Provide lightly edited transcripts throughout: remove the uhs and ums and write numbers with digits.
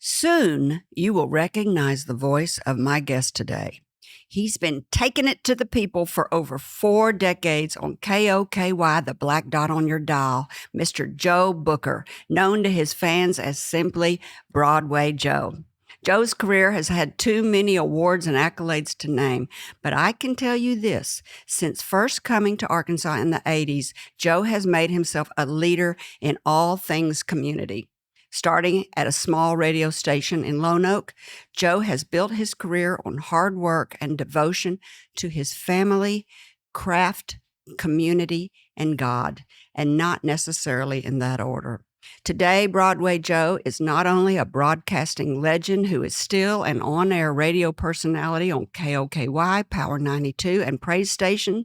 Soon you will recognize the voice of my guest today. He's been taking it to the people for over 4 decades on KOKY, the black dot on your dial, Mr. Joe Booker, known to his fans as simply Broadway Joe. Joe's career has had too many awards and accolades to name, but I can tell you this, since first coming to Arkansas in the 80s, Joe has made himself a leader in all things community. Starting at a small radio station in Lone Oak, Joe has built his career on hard work and devotion to his family, craft, community, and God, and not necessarily in that order. Today, Broadway Joe is not only a broadcasting legend who is still an on-air radio personality on KOKY, Power 92, and Praise Station,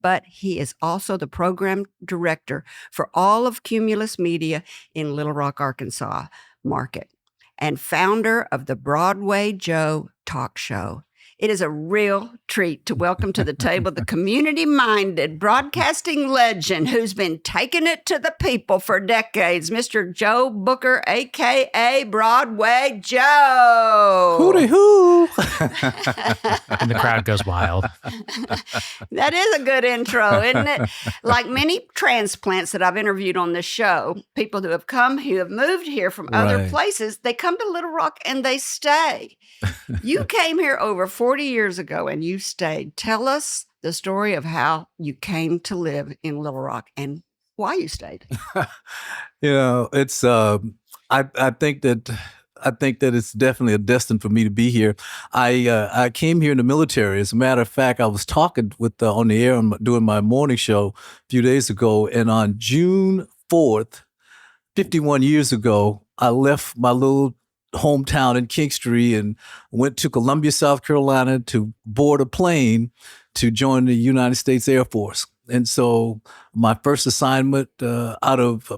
but he is also the program director for all of Cumulus Media in Little Rock, Arkansas market, and founder of the Broadway Joe talk show. It is a real treat to welcome to the table the community-minded broadcasting legend who's been taking it to the people for decades, Mr. Joe Booker, a.k.a. Broadway Joe. Hooty hoo! And the crowd goes wild. That is a good intro, isn't it? Like many transplants that I've interviewed on this show, people who have moved here from other places, they come to Little Rock and they stay. You came here over 40 years ago and you stayed. Tell us the story of how you came to live in Little Rock and why you stayed. It's I think that it's definitely a destiny for me to be here. I came here in the military. As a matter of fact, I was talking with on the air doing my morning show a few days ago, and on June 4th, 51 years ago, I left my little hometown in Kingstree and went to Columbia, South Carolina to board a plane to join the United States Air Force. And so my first assignment out of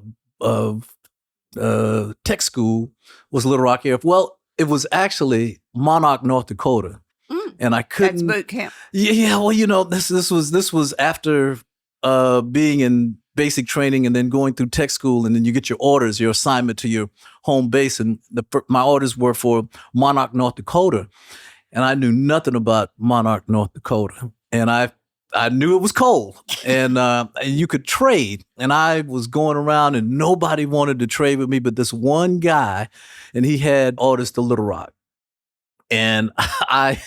tech school was Little Rock Air Force. Well, it was actually Monarch, North Dakota. And I couldn't. That's boot camp. Yeah, well, this was after being in basic training and then going through tech school, and then you get your orders, your assignment to your home base. And my orders were for Monarch, North Dakota. And I knew nothing about Monarch, North Dakota. And I knew it was cold and you could trade. And I was going around and nobody wanted to trade with me but this one guy, and he had orders to Little Rock. And I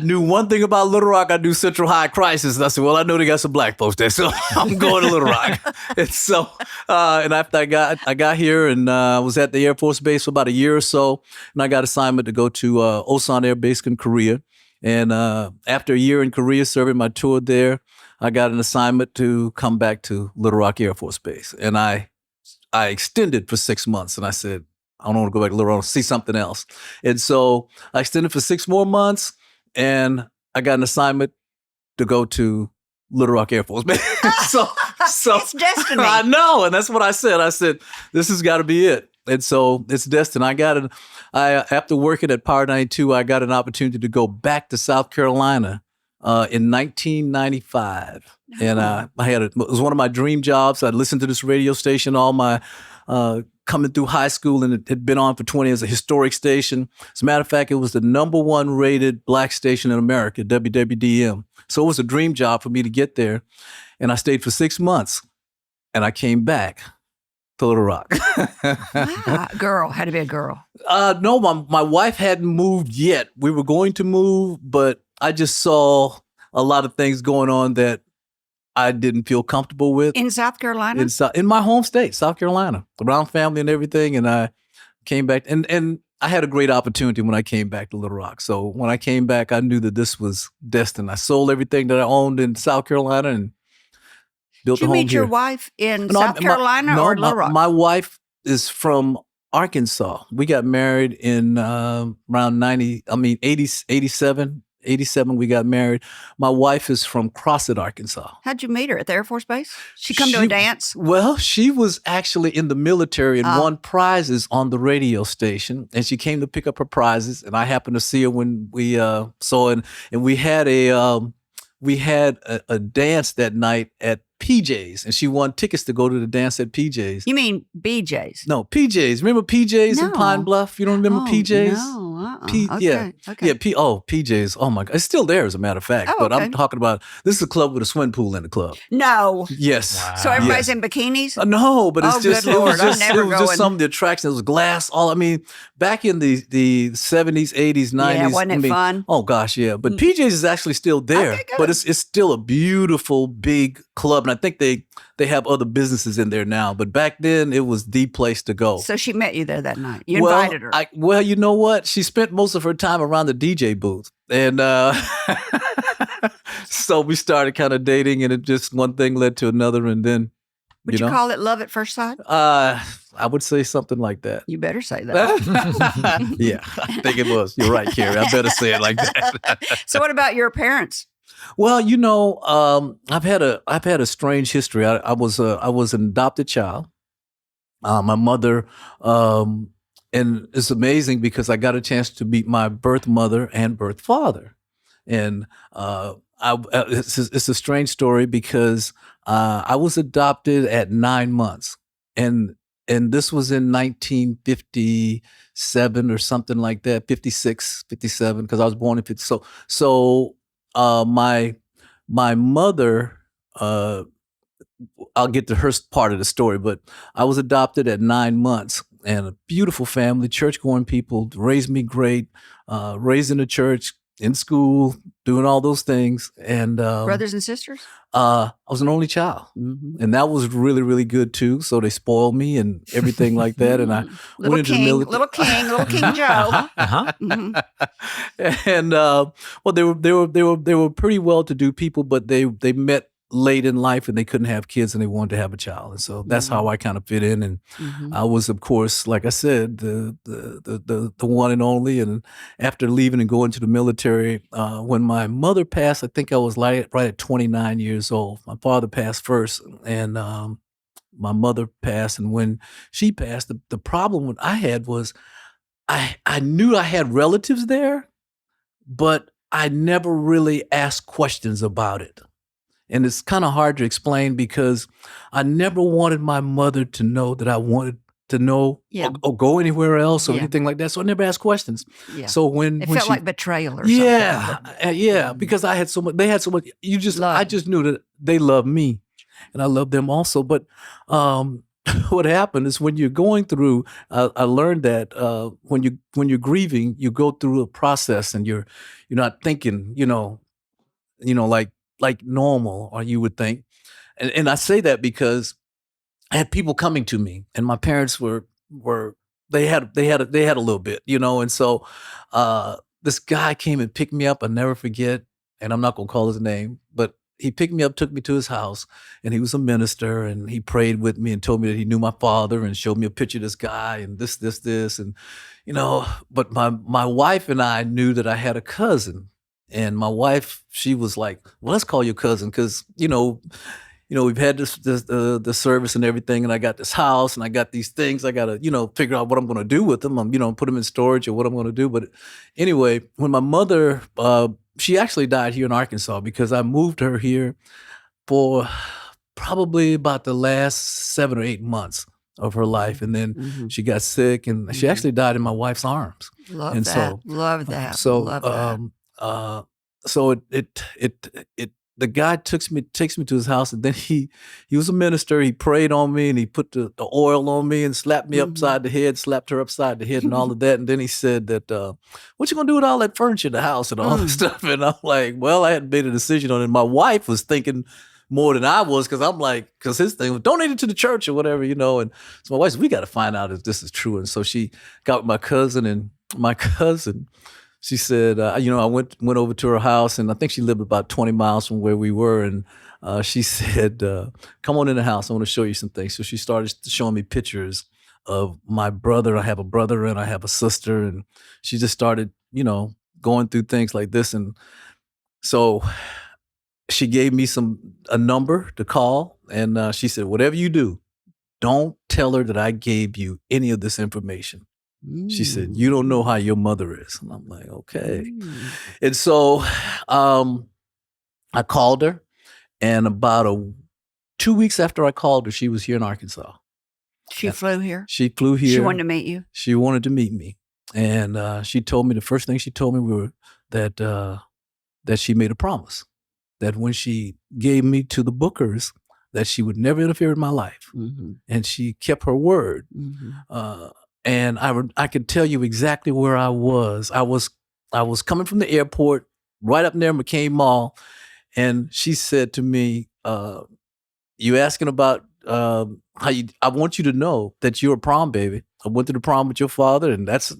knew one thing about Little Rock. I knew Central High Crisis. And I said, well, I know they got some black folks there, so I'm going to Little Rock. And so, and after I got here and was at the Air Force Base for about a year or so, and I got assignment to go to Osan Air Base in Korea. And after a year in Korea serving my tour there, I got an assignment to come back to Little Rock Air Force Base. And I extended for 6 months, and I said, I don't want to go back to Little Rock, see something else. And so I extended for 6 more months, and I got an assignment to go to Little Rock Air Force Base. so It's destiny. I know, and that's what I said. I said, this has got to be it. And so it's destiny. After working at Power 92, I got an opportunity to go back to South Carolina in 1995. And it was one of my dream jobs. I'd listened to this radio station all my coming through high school, and it had been on for 20 years, a historic station. As a matter of fact, it was the #1 rated black station in America, WWDM. So it was a dream job for me to get there. And I stayed for 6 months, and I came back to Little Rock. Girl, had to be a girl. No, my wife hadn't moved yet. We were going to move, but I just saw a lot of things going on that I didn't feel comfortable with. In South Carolina? In my home state, South Carolina, around family and everything. And I came back, and I had a great opportunity when I came back to Little Rock. So when I came back, I knew that this was destined. I sold everything that I owned in South Carolina and built a home here. Did you meet your wife in South Carolina or Little Rock? My wife is from Arkansas. We got married in around 87, we got married. My wife is from Crossett, Arkansas. How'd you meet her? At the Air Force Base? She come to a dance? Well, she was actually in the military and won prizes on the radio station. And she came to pick up her prizes. And I happened to see her when we saw it. And we had a dance that night at PJs, and she won tickets to go to the dance at PJs. You mean BJ's? No, PJs. Remember PJs in No. Pine Bluff? You don't remember PJs? No. Yeah. Okay. Yeah. PJs. Oh my God. It's still there, as a matter of fact. Oh, but okay. I'm talking about, this is a club with a swimming pool in the club. No. Yes. Wow. So everybody's Yes. in bikinis? No, but it's Oh, just, good it Lord. was I'm just, never it was just going. some of the attractions. It was glass. Back in the 70s, 80s, 90s. Yeah, wasn't it fun? Oh gosh, yeah. But PJs is actually still there. Okay, good. But it's still a beautiful big club. And I think they have other businesses in there now. But back then it was the place to go. So she met you there that night. You invited her. Well, you know what? She spent most of her time around the DJ booth. And so we started kind of dating, and it just one thing led to another, and then Would you call it love at first sight? I would say something like that. You better say that. Yeah, I think it was. You're right, Kerry. I better say it like that. So what about your parents? Well, I've had a strange history. I was an adopted child. My mother, and it's amazing because I got a chance to meet my birth mother and birth father, and it's a strange story because I was adopted at 9 months, and this was in 1957 or something like that, 56, 57, because I was born in 50. So my mother, I'll get to her part of the story, but I was adopted at 9 months, and a beautiful family, church-going people, raised me great, raised in the church, in school, doing all those things. And Brothers and sisters? I was an only child, and that was really, really good too. So they spoiled me and everything like that. And I went into the military. Little King Joe. Uh-huh. And well, they were pretty well-to-do people, but they met late in life and they couldn't have kids and they wanted to have a child, and so that's how I kind of fit in. And I was, of course, like I said, the one and only. And after leaving and going to the military, when my mother passed, I think I was right at 29 years old. My father passed first, and my mother passed. And when she passed, the problem I had was I knew I had relatives there, but I never really asked questions about it. And it's kind of hard to explain because I never wanted my mother to know that I wanted to know or go anywhere else or anything like that. So I never asked questions. Yeah. So when It felt she, like betrayal or something. yeah, because I had so much, they had so much, I just knew that they loved me and I loved them also. But what happened is when you're going through, I learned that when you're grieving, you go through a process and you're not thinking, like normal, or you would think. And I say that because I had people coming to me, and my parents they had a little bit, and so this guy came and picked me up. I'll never forget, and I'm not gonna call his name, but he picked me up, took me to his house, and he was a minister, and he prayed with me and told me that he knew my father and showed me a picture of this guy and this, and but my wife and I knew that I had a cousin. And my wife, she was like, well, let's call your cousin because, we've had the service and everything, and I got this house and I got these things. I got to, figure out what I'm going to do with them. I'm, put them in storage or what I'm going to do. But anyway, when my mother, she actually died here in Arkansas because I moved her here for probably about the last 7 or 8 months of her life. And then she got sick, and she actually died in my wife's arms. Love and that. So, Love that. So, Love that. So the guy takes me to his house, and then he was a minister. He prayed on me, and he put the oil on me and slapped me upside the head, slapped her upside the head, and all of that. And then he said that, what you gonna do with all that furniture in the house and all this stuff? And I'm like, well, I hadn't made a decision on it. My wife was thinking more than I was, because his thing was donate it to the church or whatever, And so my wife said, we got to find out if this is true. And so she got with my cousin, and my cousin, she said, I went over to her house, and I think she lived about 20 miles from where we were. And she said, come on in the house. I want to show you some things. So she started showing me pictures of my brother. I have a brother and I have a sister. And she just started, going through things like this. And so she gave me a number to call. And she said, whatever you do, don't tell her that I gave you any of this information. She said, you don't know how your mother is. And I'm like, okay. And so I called her, and about 2 weeks after I called her, she was here in Arkansas. She flew here? She flew here. She wanted to meet you? She wanted to meet me. And she told me, the first thing she told me were that she made a promise that when she gave me to the Bookers, that she would never interfere in my life. Mm-hmm. And she kept her word. Mm-hmm. And I could tell you exactly where I was. I was coming from the airport right up near McCain Mall. And she said to me, you asking about I want you to know that you're a prom baby. I went to the prom with your father, and that's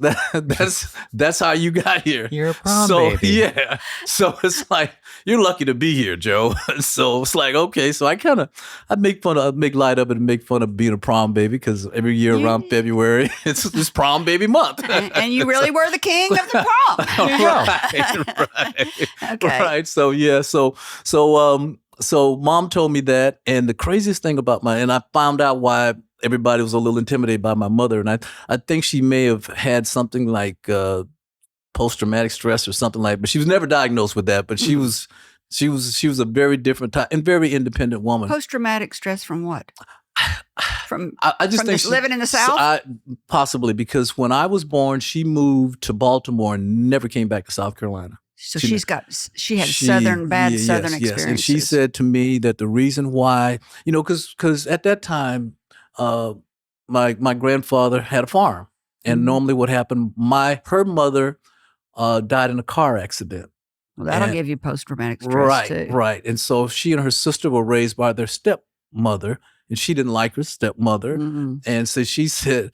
how you got here. You're a prom so, baby. Yeah. So it's like, you're lucky to be here, Joe. So it's like, okay. So I make light of it and make fun of being a prom baby, because every year around February, it's prom baby month. And you really were the king of the prom. Right. Okay. Right. So yeah. So mom told me that, and the craziest thing about and I found out why everybody was a little intimidated by my mother, and I think she may have had something like post-traumatic stress or something like, but she was never diagnosed with that. But she was a very different type and very independent woman. Post-traumatic stress from what? I just think living in the South? Possibly, because when I was born, she moved to Baltimore and never came back to South Carolina. So she had southern experiences. Yes. And she said to me that the reason why, because at that time, my grandfather had a farm, and normally what happened, her mother died in a car accident. Well, that'll give you post-traumatic stress too. Right. And so she and her sister were raised by their stepmother, and she didn't like her stepmother. Mm-hmm. And so she said,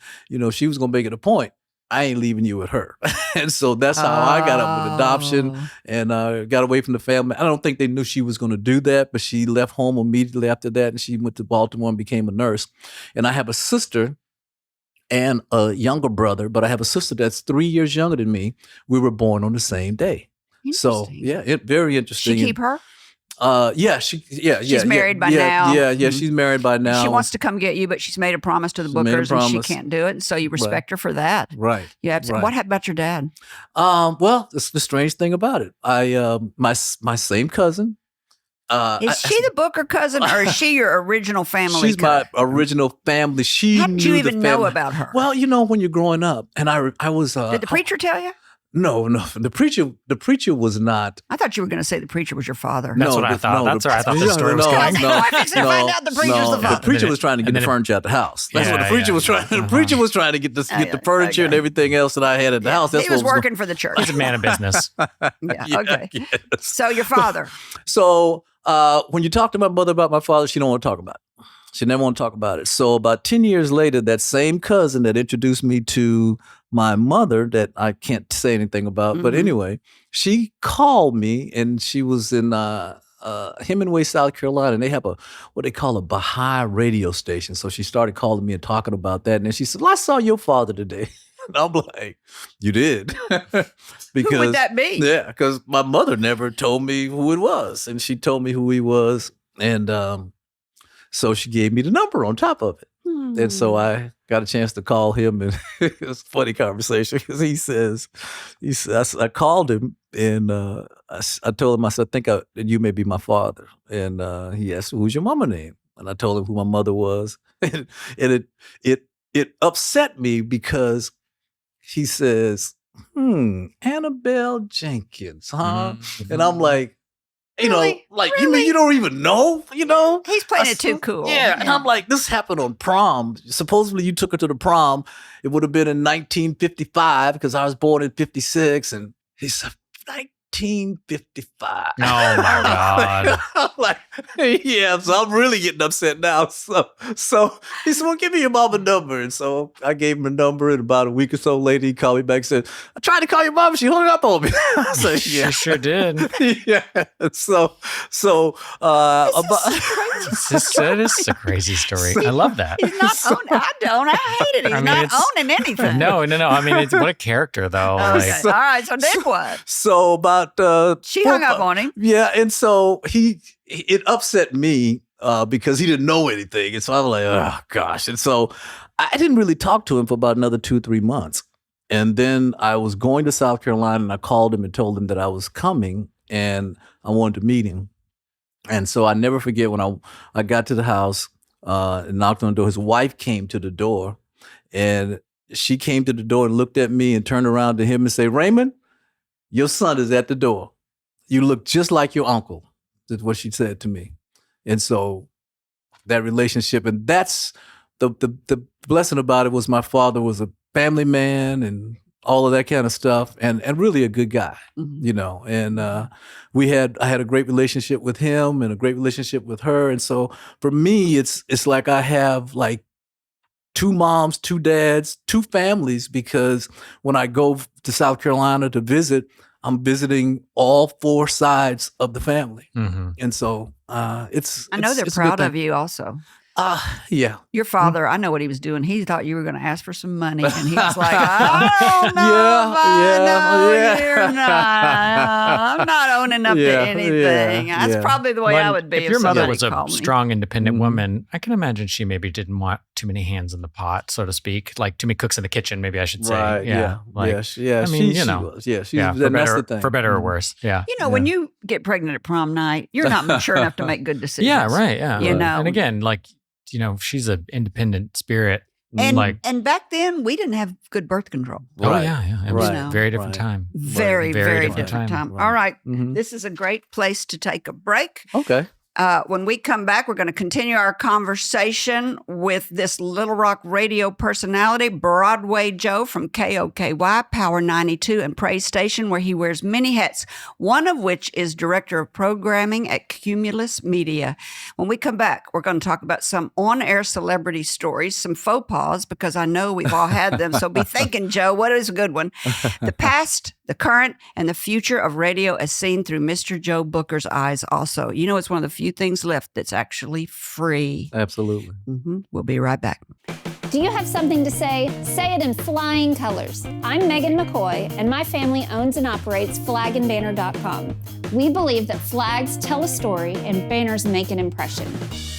she was going to make it a point, I ain't leaving you with her. And so that's how I got up with adoption and got away from the family. I don't think they knew she was going to do that, but she left home immediately after that, and she went to Baltimore and became a nurse. And I have a sister and a younger brother, but I have a sister that's 3 years younger than me. We were born on the same day. So yeah, very interesting. She keep her? She's married by now. Yeah, she's married by now. She wants to come get you, but she's made a promise to the Bookers and she can't do it. And so you respect her for that. Right. Yeah. What happened about your dad? Well, it's the strange thing about it. My same cousin. Is she the Booker cousin, or is she your original family? She's my original family. How did you even know about her? Well, when you're growing up, and I was. Did the preacher tell you? No. The preacher was not. I thought you were going to say the preacher was your father. That's what I thought. That's where I thought the story was going. I fixed to find out the preacher's the father. The preacher was trying to get the furniture out the house. That's what the preacher was trying. The preacher was trying to get the furniture and everything else that I had at the house. That's he was working for the church. He's a man of business. Okay. Yes. So your father. So when you talk to my mother about my father, she don't want to talk about it. She never want to talk about it. So about 10 years later, that same cousin that introduced me to my mother, that I can't say anything about, but anyway, she called me, and she was in Hemingway, South Carolina, and they have what they call a Baha'i radio station. So she started calling me and talking about that, and then she said, well, I saw your father today. And I'm like, you did? Because, who would that be? Yeah, because my mother never told me who it was, and she told me who he was, and so she gave me the number on top of it. And so I got a chance to call him, and it was a funny conversation, because he says, I called him, and I told him, I said, I think you may be my father. And he asked, who's your mama name? And I told him who my mother was. And it upset me, because he says, Annabelle Jenkins, huh? Mm-hmm. And I'm like, really? You mean you don't even know? He's playing it too cool. Yeah. And I'm like, this happened on prom. Supposedly you took her to the prom. It would have been in 1955, because I was born in 56. And he said, 1955. Oh my God. I'm like, yeah, so I'm really getting upset now. So he said, well, give me your mama number. And so I gave him a number, and about a week or so later, he called me back and said, I tried to call your mom, she hung up on me. I said, yeah. She sure did. Yeah. So That is a crazy story. I love that. He's not owning. I don't. I hate it. He's not owning anything. No. I mean, what a character, though. Okay. All right. So then what? So about she hung up on him. Yeah, and so it upset me because he didn't know anything, and so I was like, oh gosh, and so I didn't really talk to him for about another 2-3 months, and then I was going to South Carolina, and I called him and told him that I was coming and I wanted to meet him, And so I never forget when I got to the house and knocked on the door. His wife came to the door, and she came to the door and looked at me and turned around to him and said, "Raymond, your son is at the door. You look just like your uncle." That's what she said to me. And so that relationship, and that's the blessing about it, was my father was a family man and all of that kind of stuff, and really a good guy, Mhm. you know. And I had a great relationship with him and a great relationship with her. And so for me, it's like I have like two moms, two dads, two families, because when I go to South Carolina to visit, I'm visiting all four sides of the family. Mm-hmm. And so I know they're it's a good proud thing. of you also. Yeah. Your father, I know what he was doing. He thought you were going to ask for some money, and he was like, "I don't know if I know you're not. I'm not owning up to anything." That's probably the way I would be If your mother somebody was a called me. strong, independent Mhm. woman, I can imagine she maybe didn't want too many hands in the pot, so to speak. Like too many cooks in the kitchen, maybe I should say. Right. Yeah. Like, I mean, you she know, was. Yeah. She yeah, was. for And that's better, the thing. for better or Mhm. worse. Yeah. You know, when you get pregnant at prom night, you're not mature enough to make good decisions. Yeah, right. Yeah. You know, And again, like, you know, she's an independent spirit. and like, and back then we didn't have good birth control. oh, Right. yeah. It was Right. a very different Right. time. Very, Very very different different time. time. Right. All right, Mhm. this is a great place to take a break. Okay. When we come back, we're going to continue our conversation with this Little Rock radio personality, Broadway Joe from KOKY, Power 92, and Praise Station, where he wears many hats, one of which is Director of Programming at Cumulus Media. When we come back, we're going to talk about some on-air celebrity stories, some faux pas, because I know we've all had them. So be thinking, Joe, what is a good one? The past, the current, and the future of radio as seen through Mr. Joe Booker's eyes also. You know, it's one of the few things left that's actually free. Absolutely. We'll be right back. Do you have something to say? Say it in flying colors. I'm Megan McCoy, and my family owns and operates flagandbanner.com. We believe that flags tell a story and banners make an impression.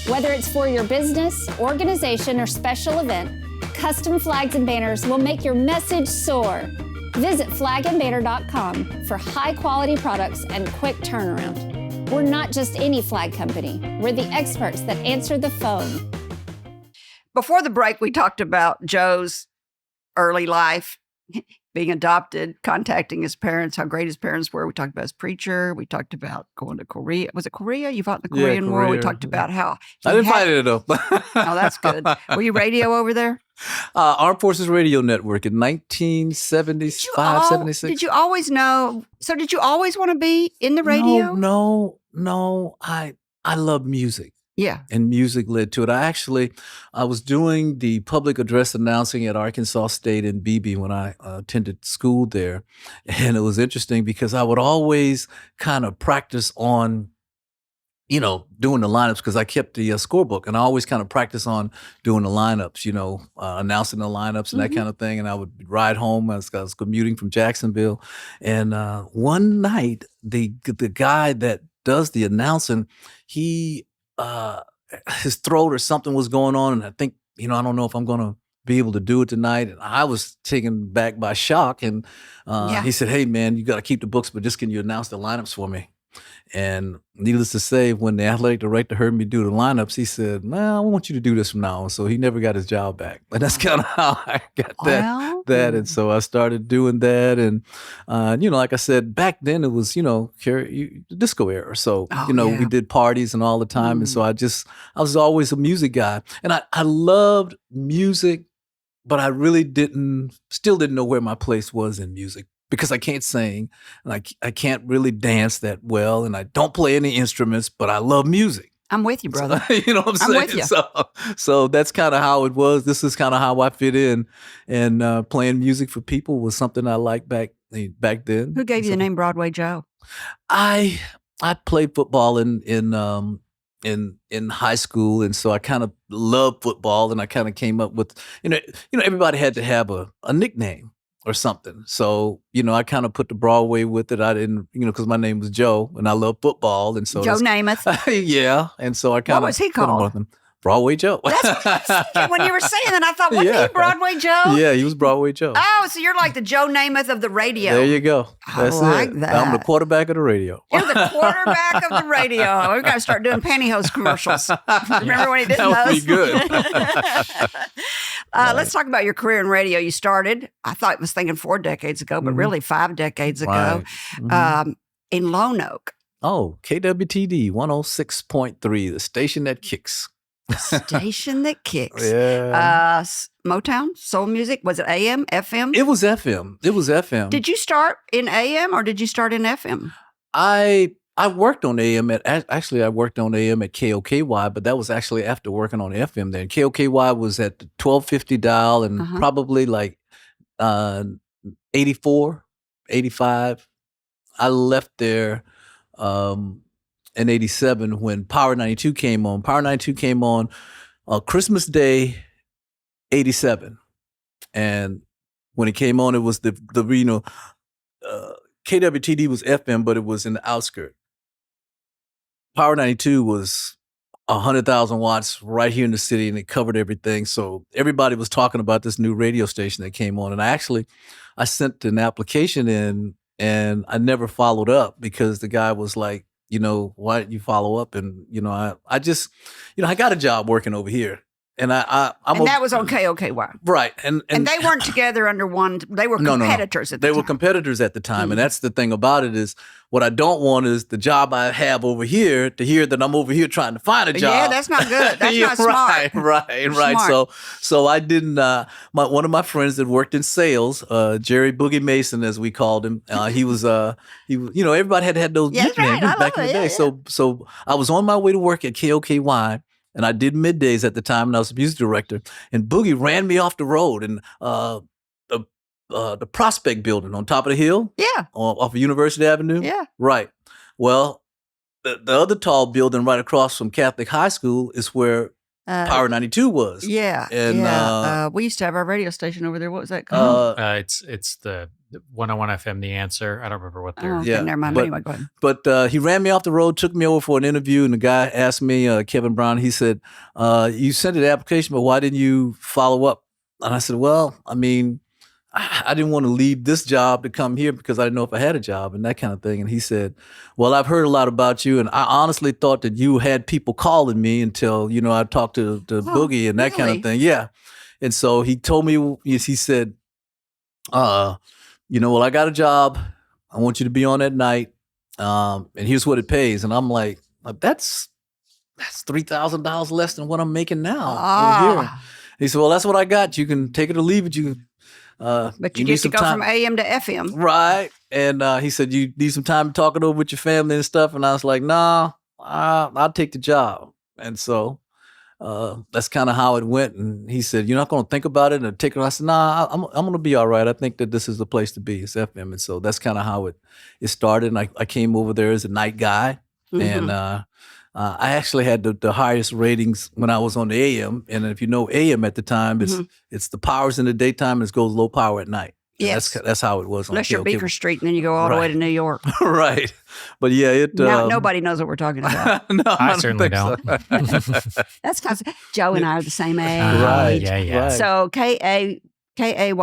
Whether it's for your business, organization, or special event, custom flags and banners will make your message soar. Visit flagandbanner.com for high-quality products and quick turnaround. We're not just any flag company. We're the experts that answer the phone. Before the break, we talked about Joe's early life, being adopted, contacting his parents, how great his parents were. We talked about his preacher. We talked about going to Korea. Was it Korea? You fought in the Korean War. We Korea. talked about how I didn't fight it though. Oh, that's good. Were you radio over there? Armed Forces Radio Network in 1975, 76. Did you always know? So did you always want to be in the radio? No. I love music. Yeah. And music led to it. I was doing the public address announcing at Arkansas State in Beebe when I attended school there. And it was interesting because I would always kind of practice on, you know, doing the lineups, because I kept the scorebook, and I always kind of practice on doing the lineups, you know, announcing the lineups and that kind of thing. And I would ride home as I was commuting from Jacksonville. And one night, the guy that does the announcing, he his throat or something was going on, and I think, you know, I don't know if I'm going to be able to do it tonight. And I was taken back by shock, and he said, "Hey man, you got to keep the books, but just can you announce the lineups for me?" And needless to say, when the athletic director heard me do the lineups, he said, "Well, I want you to do this from now on." So he never got his job back. But that's kind of how I got that. And so I started doing that. And, you know, like I said, back then it was, you know, Kerry, the disco era. So, we did parties and all the time. And so I was always a music guy. And I loved music, but I really still didn't know where my place was in music, because I can't sing and I can't really dance that well, and I don't play any instruments, but I love music. I'm with you, brother. You know what I'm saying? with you. So that's kind of how it was. This is kind of how I fit in, and playing music for people was something I liked back then. Who gave you the name Broadway Joe? I played football in high school, and so I kind of loved football, and I kind of came up with, you know, everybody had to have a nickname or something. So, you know, I kind of put the Broadway with it. I didn't, you know, because my name was Joe and I love football. And so Joe Namath. yeah. And so I kind of. What was he called? Broadway Joe. That's what I was thinking when you were saying that. I thought, wasn't he Broadway Joe? Yeah, he was Broadway Joe. Oh, so you're like the Joe Namath of the radio. There you go. That's like it. that. I'm the quarterback of the radio. You're the quarterback of the radio. We've got to start doing pantyhose commercials. Remember when he did That would those? be good. Let's talk about your career in radio. You started, I thought I was thinking 4 decades ago, but really 5 decades ago, Right. in Lone Oak. Oh, KWTD 106.3, the station that kicks. Station that kicks. Yeah. Motown, soul music. Was it AM, FM? It was FM. It was FM. Did you start in AM or did you start in FM? I worked on AM I worked on AM at KOKY, but that was actually after working on FM then. KOKY was at the 1250 dial and probably like 84, 85. I left there in 87 when Power 92 came on. Power 92 came on Christmas Day, 87. And when it came on, it was the KWTD was FM, but it was in the outskirts. Power 92 was 100,000 watts right here in the city, and it covered everything. So everybody was talking about this new radio station that came on. And I sent an application in, and I never followed up because the guy was like, why didn't you follow up? And, I just, I got a job working over here. And that was on KOKY. Right. And they weren't together under one. They were competitors at the time. They were competitors at the time. And that's the thing about it is what I don't want is the job I have over here to hear that I'm over here trying to find a job. Yeah, that's not good. That's not smart. Right. Smart. So I didn't, one of my friends that worked in sales, Jerry Boogie Mason, as we called him, he was, everybody had those nicknames back in the day. Yeah. So I was on my way to work at KOKY. And I did middays at the time, and I was the music director. And Boogie ran me off the road, and the Prospect Building on top of the hill, off of University Avenue, right. Well, the other tall building right across from Catholic High School is where Power 92 was. Yeah, and we used to have our radio station over there. What was that called? It's the 101 FM, The Answer. I don't remember what they're. Never mind. Anyway, go ahead. But he ran me off the road, took me over for an interview, and the guy asked me, Kevin Brown, he said, you sent an application, but why didn't you follow up? And I said, well, I mean, I didn't want to leave this job to come here because I didn't know if I had a job and that kind of thing. And he said, well, I've heard a lot about you, and I honestly thought that you had people calling me until, I talked to Boogie and that kind of thing. Yeah. And so he told me, he said, well, I got a job. I want you to be on at night. And here's what it pays. And I'm like that's $3,000 less than what I'm making now. Over here. He said, well, that's what I got. You can take it or leave it. You can, but you need to go from AM to FM. Right. And he said, you need some time to talk it over with your family and stuff. And I was like, nah, I'll take the job. And so that's kind of how it went. And he said, you're not going to think about it and take it. I said, nah, I'm going to be all right. I think that this is the place to be. It's FM. And so that's kind of how it started. And I came over there as a night guy. And I actually had the highest ratings when I was on the AM. And if you know AM at the time, it's the powers in the daytime and it goes low power at night. Yes. That's how it was. Unless you're Beaker Street and then you go all the way to New York. Right. But yeah, now, nobody knows what we're talking about. No, I certainly don't. So. That's because Joe and I are the same age. Right. Yeah. Right. So KAYK. KAAY.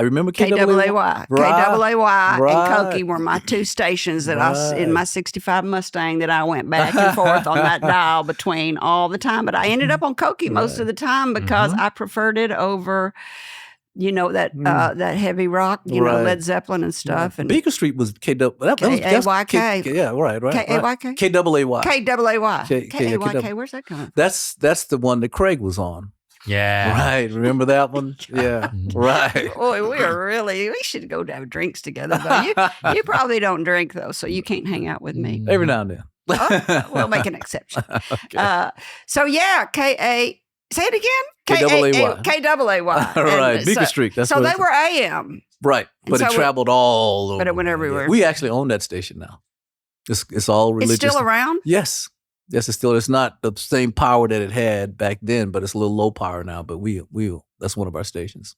Remember KAAY? KAAY. KAAY Right. and Koki were my two stations that in my 65 Mustang that I went back and forth on that dial between all the time. But I ended up on Koki most of the time because I preferred it over, that heavy rock, Led Zeppelin and stuff. And Beaker Street was KAYK. Yeah, right. KAYK? KAAY. KAYK. Where's that coming from? That's the one that Craig was on. Yeah. Right. Remember that one? Yeah. Right. Boy, we should go to have drinks together. Though. You probably don't drink, though, so you can't hang out with me. Every now and then. We'll make an exception. Okay. So, yeah, say it again? KAAY. KAAY. Right. Beaker Street. That's so they were AM. Right. But it traveled all over. But it went everywhere. We actually own that station now. It's all religious. It's still around? Yes. Yes, it's not the same power that it had back then, but it's a little low power now. But we that's one of our stations.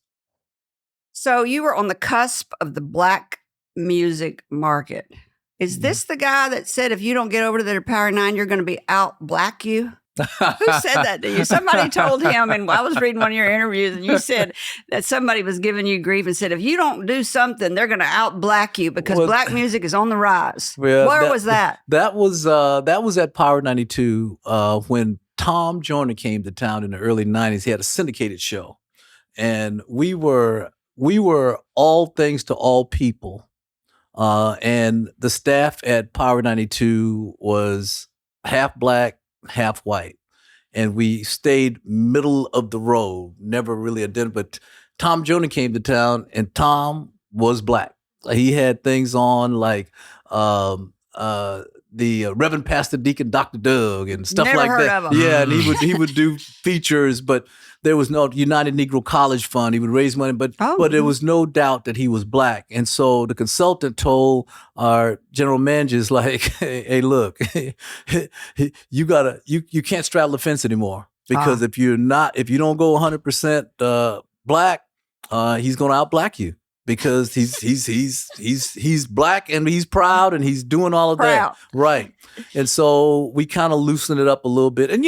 So you were on the cusp of the black music market. Is this the guy that said if you don't get over to the Power 9, you're going to be out black you? Who said that to you? Somebody told him, and I was reading one of your interviews, and you said that somebody was giving you grief and said, if you don't do something, they're going to out-black you because black music is on the rise. Well, Where was that? That was at Power 92 when Tom Joyner came to town in the early 90s. He had a syndicated show, and we were all things to all people. And the staff at Power 92 was half black, half white. And we stayed middle of the road, never really identified. But Tom Joyner came to town, and Tom was black. He had things on like the Reverend Pastor Deacon Dr. Doug and stuff Never like heard that. of him. Yeah, and he would do features, but there was no United Negro College Fund. He would raise money, but there was no doubt that he was black. And so the consultant told our general managers, like, hey, look, you can't straddle the fence anymore, because if you don't go 100% black, he's going to out-black you. Because he's black and he's proud and he's doing all of that. Right. And so we kind of loosened it up a little bit. And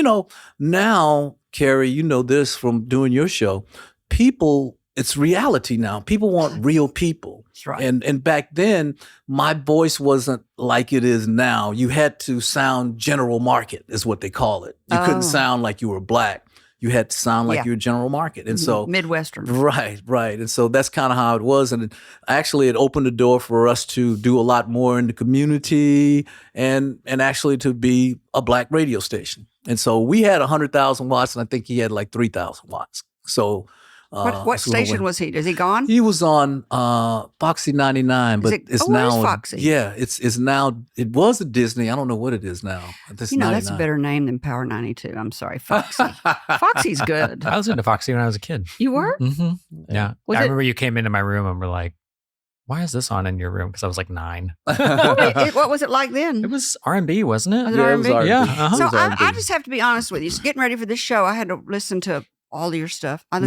now, Kerry, you know this from doing your show, it's reality now. People want real people. That's right. And back then, my voice wasn't like it is now. You had to sound general market, is what they call it. You couldn't sound like you were black. You had to sound like your general market. And so Midwestern. Right. And so that's kind of how it was. And it opened the door for us to do a lot more in the community and actually to be a black radio station. And so we had 100,000 watts, and I think he had like 3,000 watts. So what station was he? Is he gone? He was on Foxy 99, but it's now Foxy? Yeah, it's now. It was a Disney. I don't know what it is now. That's a better name than Power 92. I'm sorry, Foxy. Foxy's good. I was into Foxy when I was a kid. You were? Mm-hmm. Yeah. I remember you came into my room and were like, why is this on in your room? Because I was like 9. What was it like then? It was R&B, wasn't it? Was it R&B? It was R&B. Yeah. Uh-huh. So I just have to be honest with you. So getting ready for this show, I had to listen to all of your stuff. I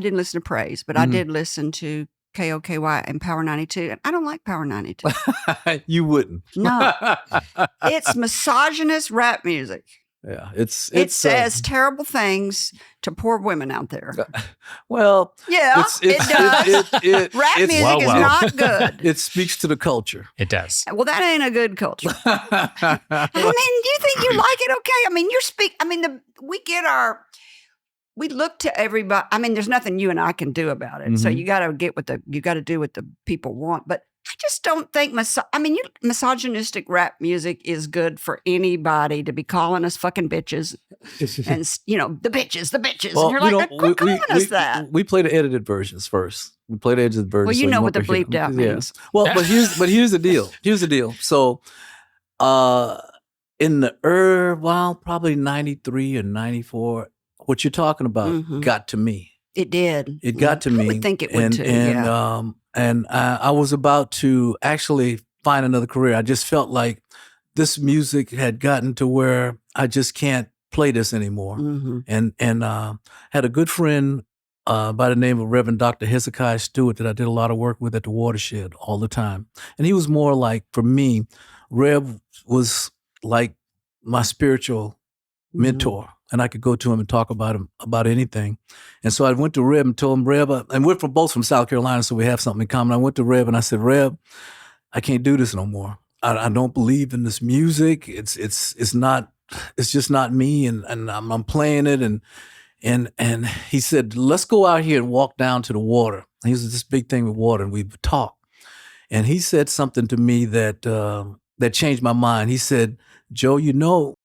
didn't listen to Praise, but I did listen to KOKY and Power 92. And I don't like Power 92. You wouldn't. No. It's misogynist rap music. Yeah, it says terrible things to poor women out there. Well, yeah, it does. Rap music is not good. It speaks to the culture. It does. Well, that ain't a good culture. I mean, do you think you like it? Okay. I mean, we look to everybody. I mean, there's nothing you and I can do about it. Mm-hmm. So you got to do what the people want. But I just don't think misogynistic rap music is good for anybody to be calling us fucking bitches and the bitches. Well, and you're like, quit calling us that. We play the edited versions first. We play the edited versions. Well, you know what the bleeped out means. Well, but here's the deal. Here's the deal. So, in the probably 93 or 94. What you're talking about got to me. It did. It got to me. I would think it would too. And I was about to actually find another career. I just felt like this music had gotten to where I just can't play this anymore. Mm-hmm. And had a good friend by the name of Reverend Dr. Hezekiah Stewart that I did a lot of work with at the Watershed all the time. And he was more like, for me, Rev was like my spiritual mentor. And I could go to him and talk about anything. And so I went to Reb and told him, Reb, and we're both from South Carolina, so we have something in common. I went to Reb and I said, Reb, I can't do this no more. I don't believe in this music. It's just not me. And I'm playing it. And he said, let's go out here and walk down to the water. He was this big thing with water, and we would talk. And he said something to me that changed my mind. He said, Joe,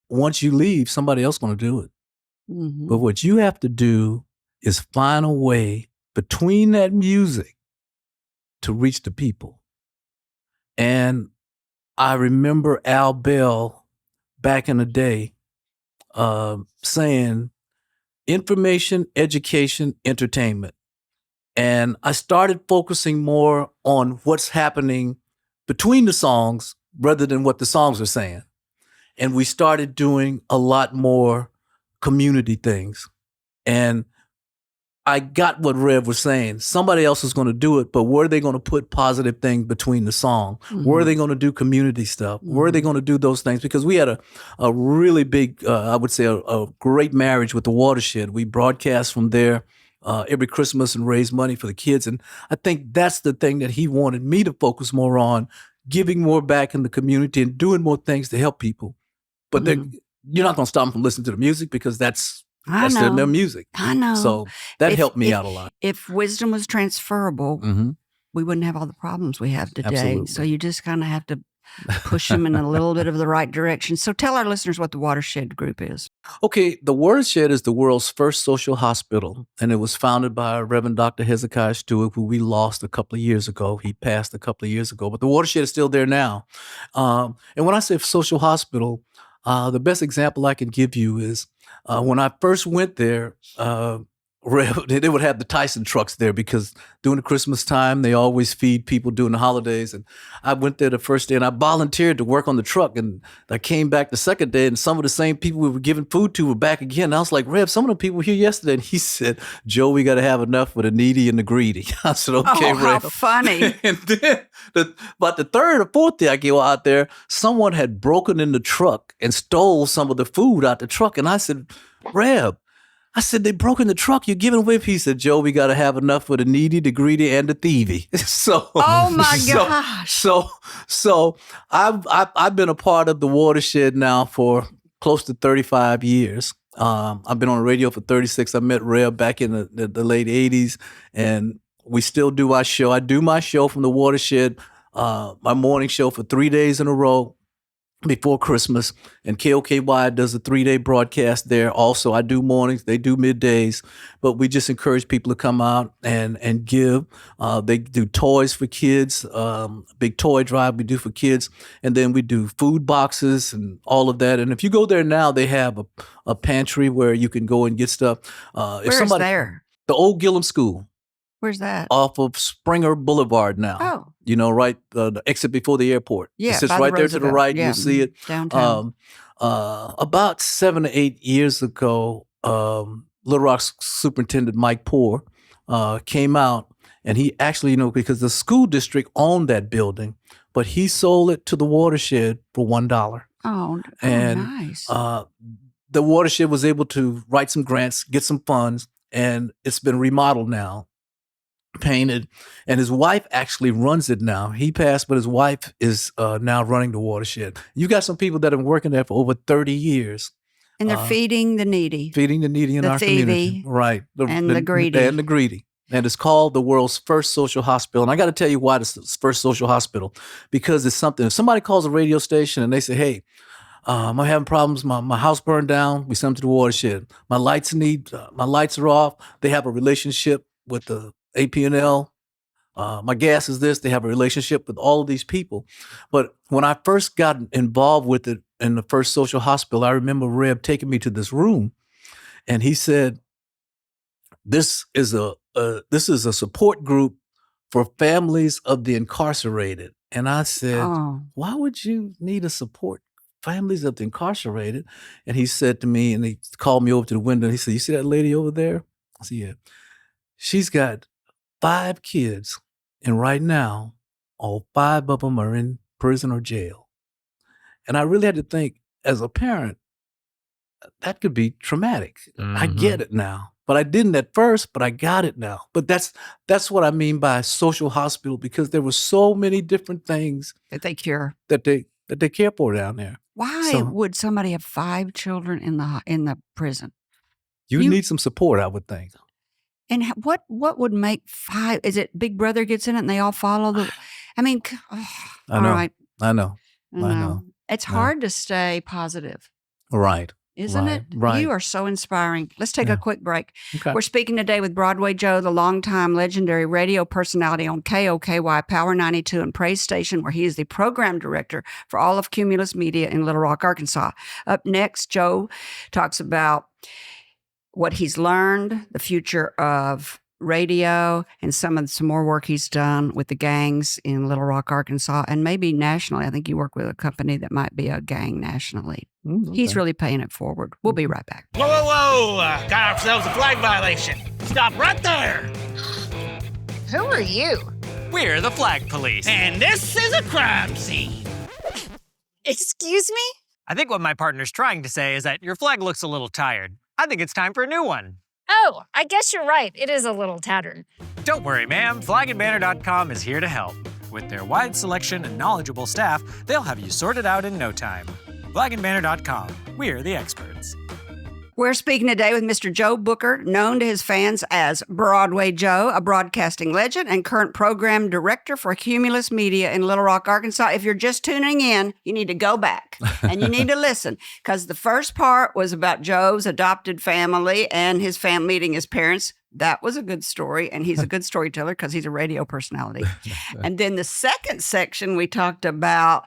once you leave, somebody else going to do it. Mm-hmm. But what you have to do is find a way between that music to reach the people. And I remember Al Bell back in the day saying, information, education, entertainment. And I started focusing more on what's happening between the songs rather than what the songs are saying. And we started doing a lot more community things. And I got what Rev was saying. Somebody else was going to do it, but were they going to put positive things between the song? Were they going to do community stuff? Were they going to do those things? Because we had a really big, I would say, a great marriage with the Watershed. We broadcast from there every Christmas and raise money for the kids. And I think that's the thing that he wanted me to focus more on, giving more back in the community and doing more things to help people. But you're not going to stop them from listening to the music because that's their music. I know. So that helped me out a lot. If wisdom was transferable, we wouldn't have all the problems we have today. Absolutely. So you just kind of have to push them in a little bit of the right direction. So tell our listeners what the Watershed Group is. Okay, the Watershed is the world's first social hospital, and it was founded by Reverend Dr. Hezekiah Stewart, who we lost a couple of years ago. He passed a couple of years ago, but the Watershed is still there now. And when I say social hospital, the best example I can give you is when I first went there, they would have the Tyson trucks there because during the Christmas time, they always feed people during the holidays. And I went there the first day and I volunteered to work on the truck. And I came back the second day and some of the same people we were giving food to were back again. And I was like, Rev, some of the people were here yesterday. And he said, Joe, we got to have enough for the needy and the greedy. I said, okay, Rev. How funny. And then, but the third or fourth day I go out there, someone had broken in the truck and stole some of the food out the truck. And I said, Rev, I said, they broke in the truck. You're giving away. He said, Joe, we got to have enough for the needy, the greedy, and the thievy. Oh my gosh. So I've been a part of the Watershed now for close to 35 years. I've been on the radio for 36. I met Rev back in the late 80s, and we still do our show. I do my show from the Watershed, my morning show for 3 days in a row before Christmas, and KOKY does a 3-day broadcast there. Also, I do mornings, they do middays, but we just encourage people to come out and give. They do toys for kids, big toy drive we do for kids, and then we do food boxes and all of that. And if you go there now, they have a pantry where you can go and get stuff. Where's there? The old Gillum School. Where's that? Off of Springer Boulevard now. Oh. You know, right, the exit before the airport. Yeah, it's just by right the there to the Roosevelt. right. Yeah. You'll see it. Downtown. About 7 or 8 years ago, Little Rock's superintendent, Mike Poore, came out, and he actually, because the school district owned that building, but he sold it to the Watershed for $1. And nice. The Watershed was able to write some grants, get some funds, and it's been remodeled now, painted, and his wife actually runs it now. He passed, but his wife is now running the Watershed. You got some people that have been working there for over 30 years. And they're feeding the needy. Feeding the needy in The our thievy, community. Right. and the greedy. And the greedy. And it's called the world's first social hospital. And I got to tell you why it's the first social hospital. Because it's something, if somebody calls a radio station and they say, hey, I'm having problems. My house burned down. We send them to the Watershed. My lights are off. They have a relationship with the AP&L. My gas is this. They have a relationship with all of these people. But when I first got involved with it in the first social hospital, I remember Reb taking me to this room, and he said, "This is a support group for families of the incarcerated." And I said, "Why would you need a support families of the incarcerated?" And he said to me, and he called me over to the window, and he said, "You see that lady over there?" I said, "Yeah. She's got 5 kids, and right now, all 5 of them are in prison or jail." And I really had to think, as a parent, that could be traumatic. Mm-hmm. I get it now. But I didn't at first, but I got it now. But that's what I mean by social hospital, because there were so many different things that they cure. that they care for down there. Why would somebody have 5 children in the prison? You need some support, I would think. And what would make 5? Is it Big Brother gets in it and they all follow the? I mean, I know. All right. I know. It's hard to stay positive. Right. Isn't it? Right. You are so inspiring. Let's take a quick break. Okay. We're speaking today with Broadway Joe, the longtime legendary radio personality on KOKY Power 92 and Praise Station, where he is the program director for all of Cumulus Media in Little Rock, Arkansas. Up next, Joe talks about what he's learned, the future of radio and some more work he's done with the gangs in Little Rock, Arkansas, and maybe nationally. I think you work with a company that might be a gang nationally. He's really paying it forward. We'll be right back. Whoa, whoa, whoa! Got ourselves a flag violation. Stop right there! Who are you? We're the flag police. And this is a crime scene. Excuse me? I think what my partner's trying to say is that your flag looks a little tired. I think it's time for a new one. Oh, I guess you're right. It is a little tattered. Don't worry, ma'am. Flagandbanner.com is here to help. With their wide selection and knowledgeable staff, they'll have you sorted out in no time. Flagandbanner.com. We're the experts. We're speaking today with Mr. Joe Booker, known to his fans as Broadway Joe, a broadcasting legend and current program director for Cumulus Media in Little Rock, Arkansas. If you're just tuning in, you need to go back and you need to listen, because the first part was about Joe's adopted family and his meeting his parents. That was a good story, and he's a good storyteller because he's a radio personality. And then the second section, we talked about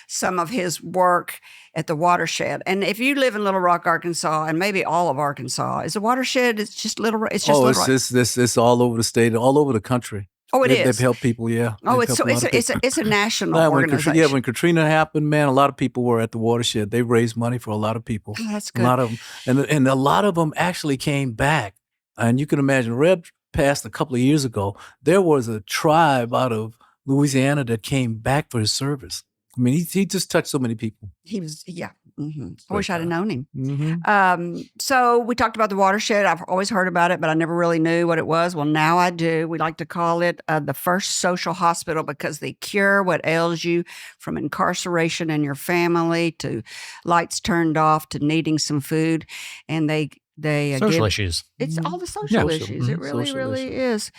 some of his work at the watershed. And if you live in Little Rock, Arkansas, and maybe all of Arkansas, is the watershed? It's just Little. It's just Little Rock. It's all over the state, all over the country. Oh, it is. They've helped people, yeah. Oh, it's a national organization. When Katrina happened, man, a lot of people were at the watershed. They raised money for a lot of people. Oh, that's good. A lot of them, and a lot of them actually came back. And you can imagine, Reb passed a couple of years ago. There was a tribe out of Louisiana that came back for his service. I mean, he just touched so many people. He was, yeah. Mm-hmm. I wish I'd have known him. Mm-hmm. So we talked about the watershed. I've always heard about it, but I never really knew what it was. Well, now I do. We like to call it the first social hospital because they cure what ails you, from incarceration in your family to lights turned off to needing some food. And they social issues. It's all the social issues. It really, Social really issues. is.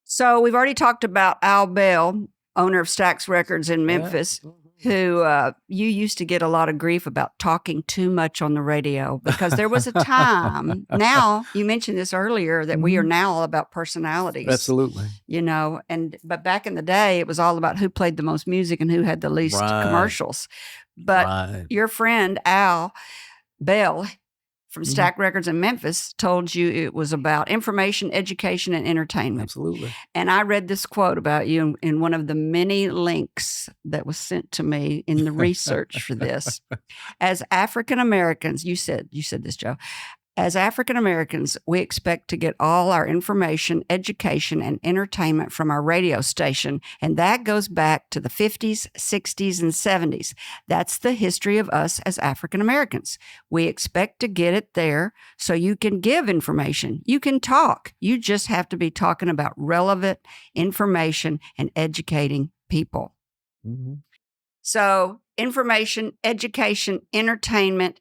So we've already talked about Al Bell, owner of Stax Records in Memphis, who you used to get a lot of grief about talking too much on the radio, because there was a time, now you mentioned this earlier, that we are now all about personalities. Absolutely. You know, but back in the day, it was all about who played the most music and who had the least commercials. But your friend Al Bell from Stax Records in Memphis told you it was about information, education, and entertainment. Absolutely. And I read this quote about you in one of the many links that was sent to me in the research for this. As African Americans, you said this, Joe. As African Americans, we expect to get all our information, education, and entertainment from our radio station. And that goes back to the 50s, 60s, and 70s. That's the history of us as African Americans. We expect to get it there so you can give information. You can talk. You just have to be talking about relevant information and educating people. Mm-hmm. So information, education, entertainment.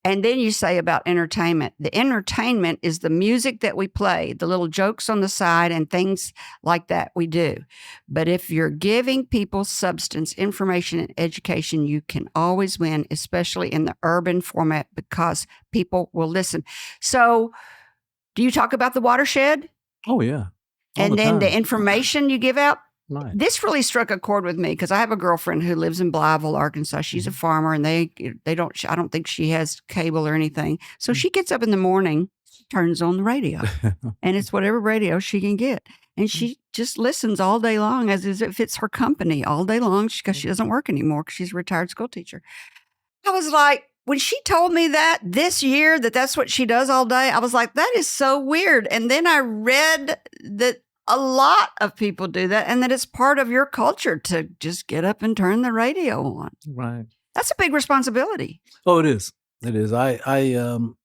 And then you say about entertainment. The entertainment is the music that we play, the little jokes on the side and things like that we do. But if you're giving people substance, information, and education, you can always win, especially in the urban format, because people will listen. So do you talk about the watershed? Oh, yeah. And then the information you give out? Right. This really struck a chord with me because I have a girlfriend who lives in Blytheville, Arkansas. She's a farmer, and they don't. I don't think she has cable or anything. So she gets up in the morning, turns on the radio, and it's whatever radio she can get, and she just listens all day long as if it's her company all day long, because she doesn't work anymore because she's a retired school teacher. I was like, when she told me that this year that's what she does all day, I was like, that is so weird. And then I read that a lot of people do that, and that it's part of your culture to just get up and turn the radio on. Right. That's a big responsibility. Oh, it is. It is. Times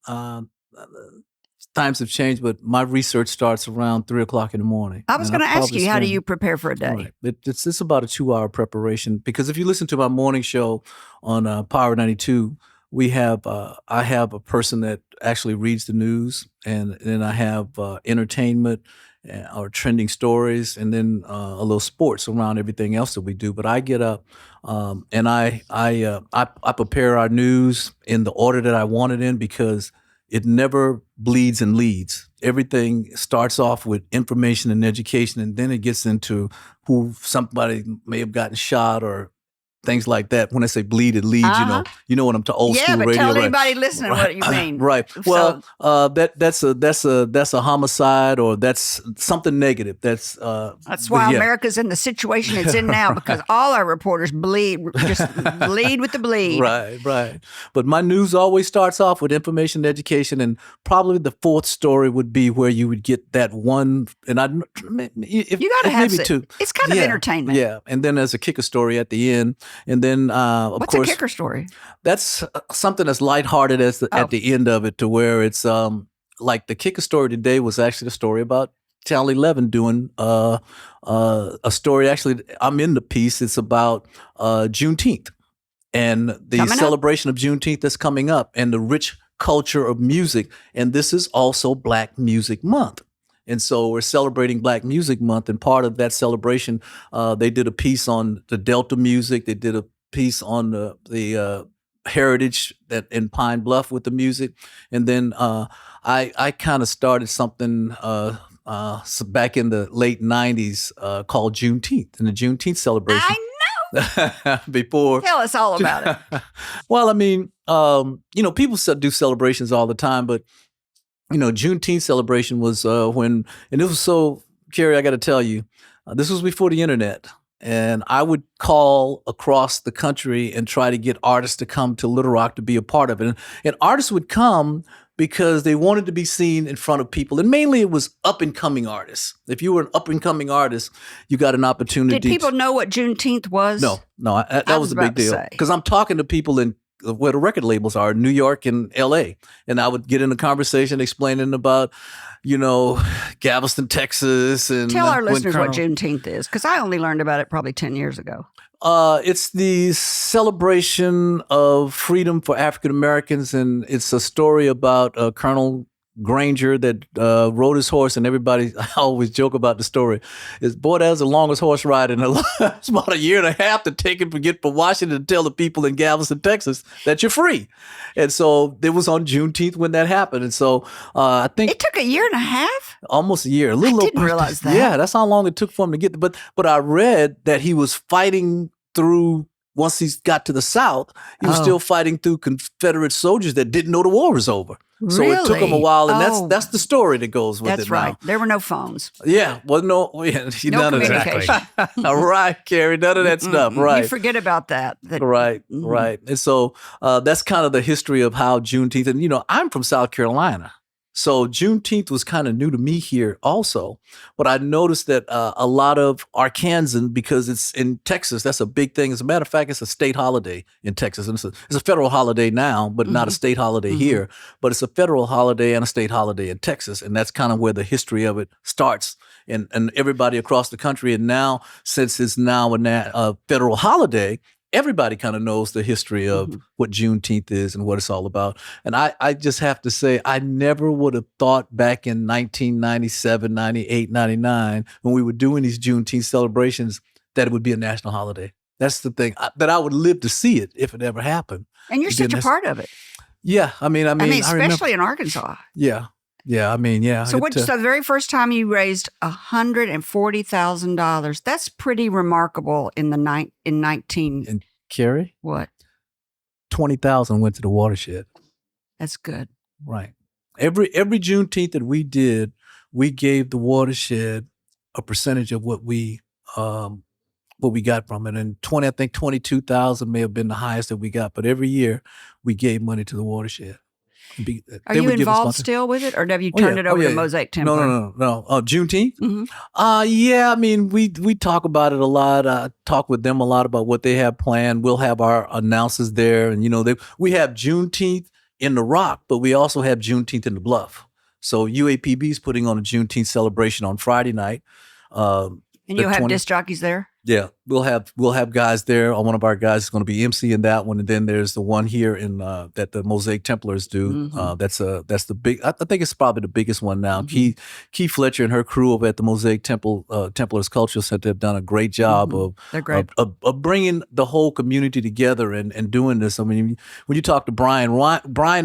have changed, but my research starts around 3:00 in the morning. I was going to ask you, how do you prepare for a day? Right. It's about a 2-hour preparation, because if you listen to my morning show on Power 92, I have a person that actually reads the news, and then I have entertainment or trending stories, and then a little sports around everything else that we do. But I get up and I prepare our news in the order that I want it in, because it never bleeds and leads. Everything starts off with information and education, and then it gets into who somebody may have gotten shot or things like that. When I say bleed, it leads. You know what I'm talking. Old Yeah, school but radio. tell right? anybody listening what you mean. Right. Well, that's a homicide, or that's something negative. That's why America's in the situation it's in now, because all our reporters bleed with the bleed. Right. But my news always starts off with information and education, and probably the fourth story would be where you would get that one. And you got to have maybe two. It's kind of entertainment. Yeah, and then there's a kicker story at the end, and then of What's course, a kicker story? That's something that's lighthearted at the end of it, to where it's like the kicker story today was actually the story about Channel 11 doing a story. Actually, I'm in the piece. It's about Juneteenth and the celebration of Juneteenth that's coming up, and the rich culture of music. And this is also Black Music Month. And so we're celebrating Black Music Month, and part of that celebration, they did a piece on the Delta music. They did a piece on the heritage that in Pine Bluff with the music, and then I kind of started something back in the late '90s called Juneteenth, and the Juneteenth celebration. I know. Before, tell us all about it. Well, I mean, people do celebrations all the time, but Juneteenth celebration was when, and it was so, Kerry, I got to tell you, this was before the internet. And I would call across the country and try to get artists to come to Little Rock to be a part of it. And artists would come because they wanted to be seen in front of people. And mainly it was up-and-coming artists. If you were an up-and-coming artist, you got an opportunity. Did people know what Juneteenth was? No, that was a big deal. Because I'm talking to people in where the record labels are, New York and LA. And I would get in a conversation explaining about, Galveston, Texas. And tell our listeners what Juneteenth is, because I only learned about it probably 10 years ago. It's the celebration of freedom for African Americans, and it's a story about Colonel Granger that rode his horse, and everybody, I always joke about the story, is, boy, that was the longest horse ride it's about a year and a half to take him from Washington to tell the people in Galveston, Texas that you're free. And so it was on Juneteenth when that happened. And so I think it took a year and a half? Almost a year. I didn't realize that. Yeah, that's how long it took for him to get there. But I read that he was fighting through. Once he got to the South, he was still fighting through Confederate soldiers that didn't know the war was over. So really? It took him a while, and that's the story that goes with that's it. That's right. Now. There were no phones. Yeah, well, no communication. All right, Kerry, none of that stuff. Right, you forget about that. Right. And so that's kind of the history of how Juneteenth. And I'm from South Carolina. So Juneteenth was kind of new to me here also, but I noticed that a lot of Arkansans, because it's in Texas, that's a big thing. As a matter of fact, it's a state holiday in Texas. And it's a federal holiday now, but not a state holiday here. But it's a federal holiday and a state holiday in Texas. And that's kind of where the history of it starts. And everybody across the country. And now, since it's now a federal holiday, everybody kind of knows the history of what Juneteenth is and what it's all about. And I just have to say, I never would have thought back in 1997, 98, 99, when we were doing these Juneteenth celebrations, that it would be a national holiday. That's the thing, that I would live to see it if it ever happened. And you're such a part of it. Yeah. I mean, especially in Arkansas. Yeah. Yeah. I mean, yeah. So so the very first time you raised $140,000, that's pretty remarkable in 19. And Kerry? What? 20,000 went to the watershed. That's good. Right. Every Juneteenth that we did, we gave the watershed a percentage of what we got from it. And I think 22,000 may have been the highest that we got, but every year we gave money to the watershed. Are you involved still with it, or have you turned it over to Mosaic Temple? No. Juneteenth? Mm-hmm. Yeah. I mean, we talk about it a lot. I talk with them a lot about what they have planned. We'll have our announcers there, and we have Juneteenth in the Rock, but we also have Juneteenth in the Bluff. So UAPB is putting on a Juneteenth celebration on Friday night. And you'll have disc jockeys there? Yeah, we'll have guys there. One of our guys is going to be emceeing that one, and then there's the one here in that the Mosaic Templars do. That's the big. I think it's probably the biggest one now. Key Fletcher and her crew over at the Mosaic Templars Cultural Center have done a great job of bringing the whole community together and doing this. I mean, when you talk to Brian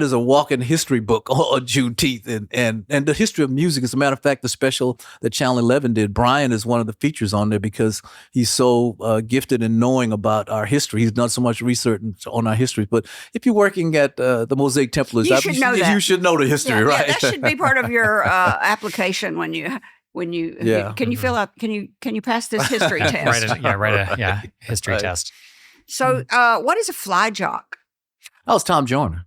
is a walking history book on Juneteenth and the history of music. As a matter of fact, the special that Channel 11 did, Brian is one of the features on there because he's so so gifted in knowing about our history. He's done so much research on our history. But if you're working at the Mosaic Templars, You should know that. You should know the history, right? Yeah, that should be part of your application when you. Yeah. Can you fill out? Can you pass this history test? Write a history test. So, what is a fly jock? That was Tom Joyner.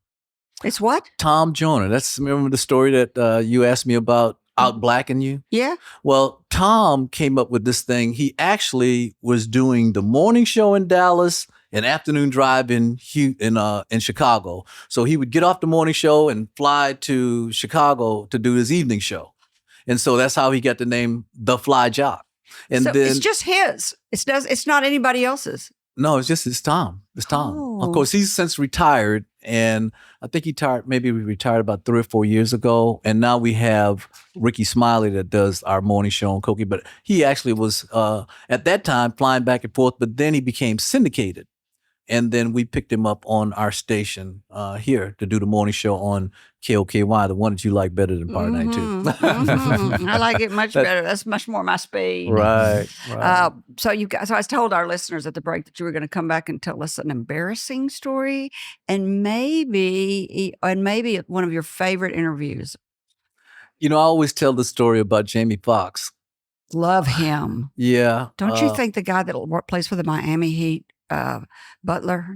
It's what? Tom Joyner. Remember the story that you asked me about out blacking you? Yeah. Well, Tom came up with this thing. He actually was doing the morning show in Dallas, an afternoon drive in Chicago. So he would get off the morning show and fly to Chicago to do his evening show. And so that's how he got the name The Fly Jock. And so then it's just his. It's not anybody else's. No, it's Tom. It's Tom. Oh. Of course, he's since retired, and I think he retired about 3 or 4 years ago. And now we have Ricky Smiley that does our morning show on Cokie. But he actually was at that time flying back and forth, but then he became syndicated. And then we picked him up on our station here to do the morning show on KOKY, the one that you like better than Part 92. I like it much better. That's much more my speed. Right. So I told our listeners at the break that you were going to come back and tell us an embarrassing story, and maybe one of your favorite interviews. You know, I always tell the story about Jamie Foxx. Love him. Yeah. Don't you think the guy that plays for the Miami Heat?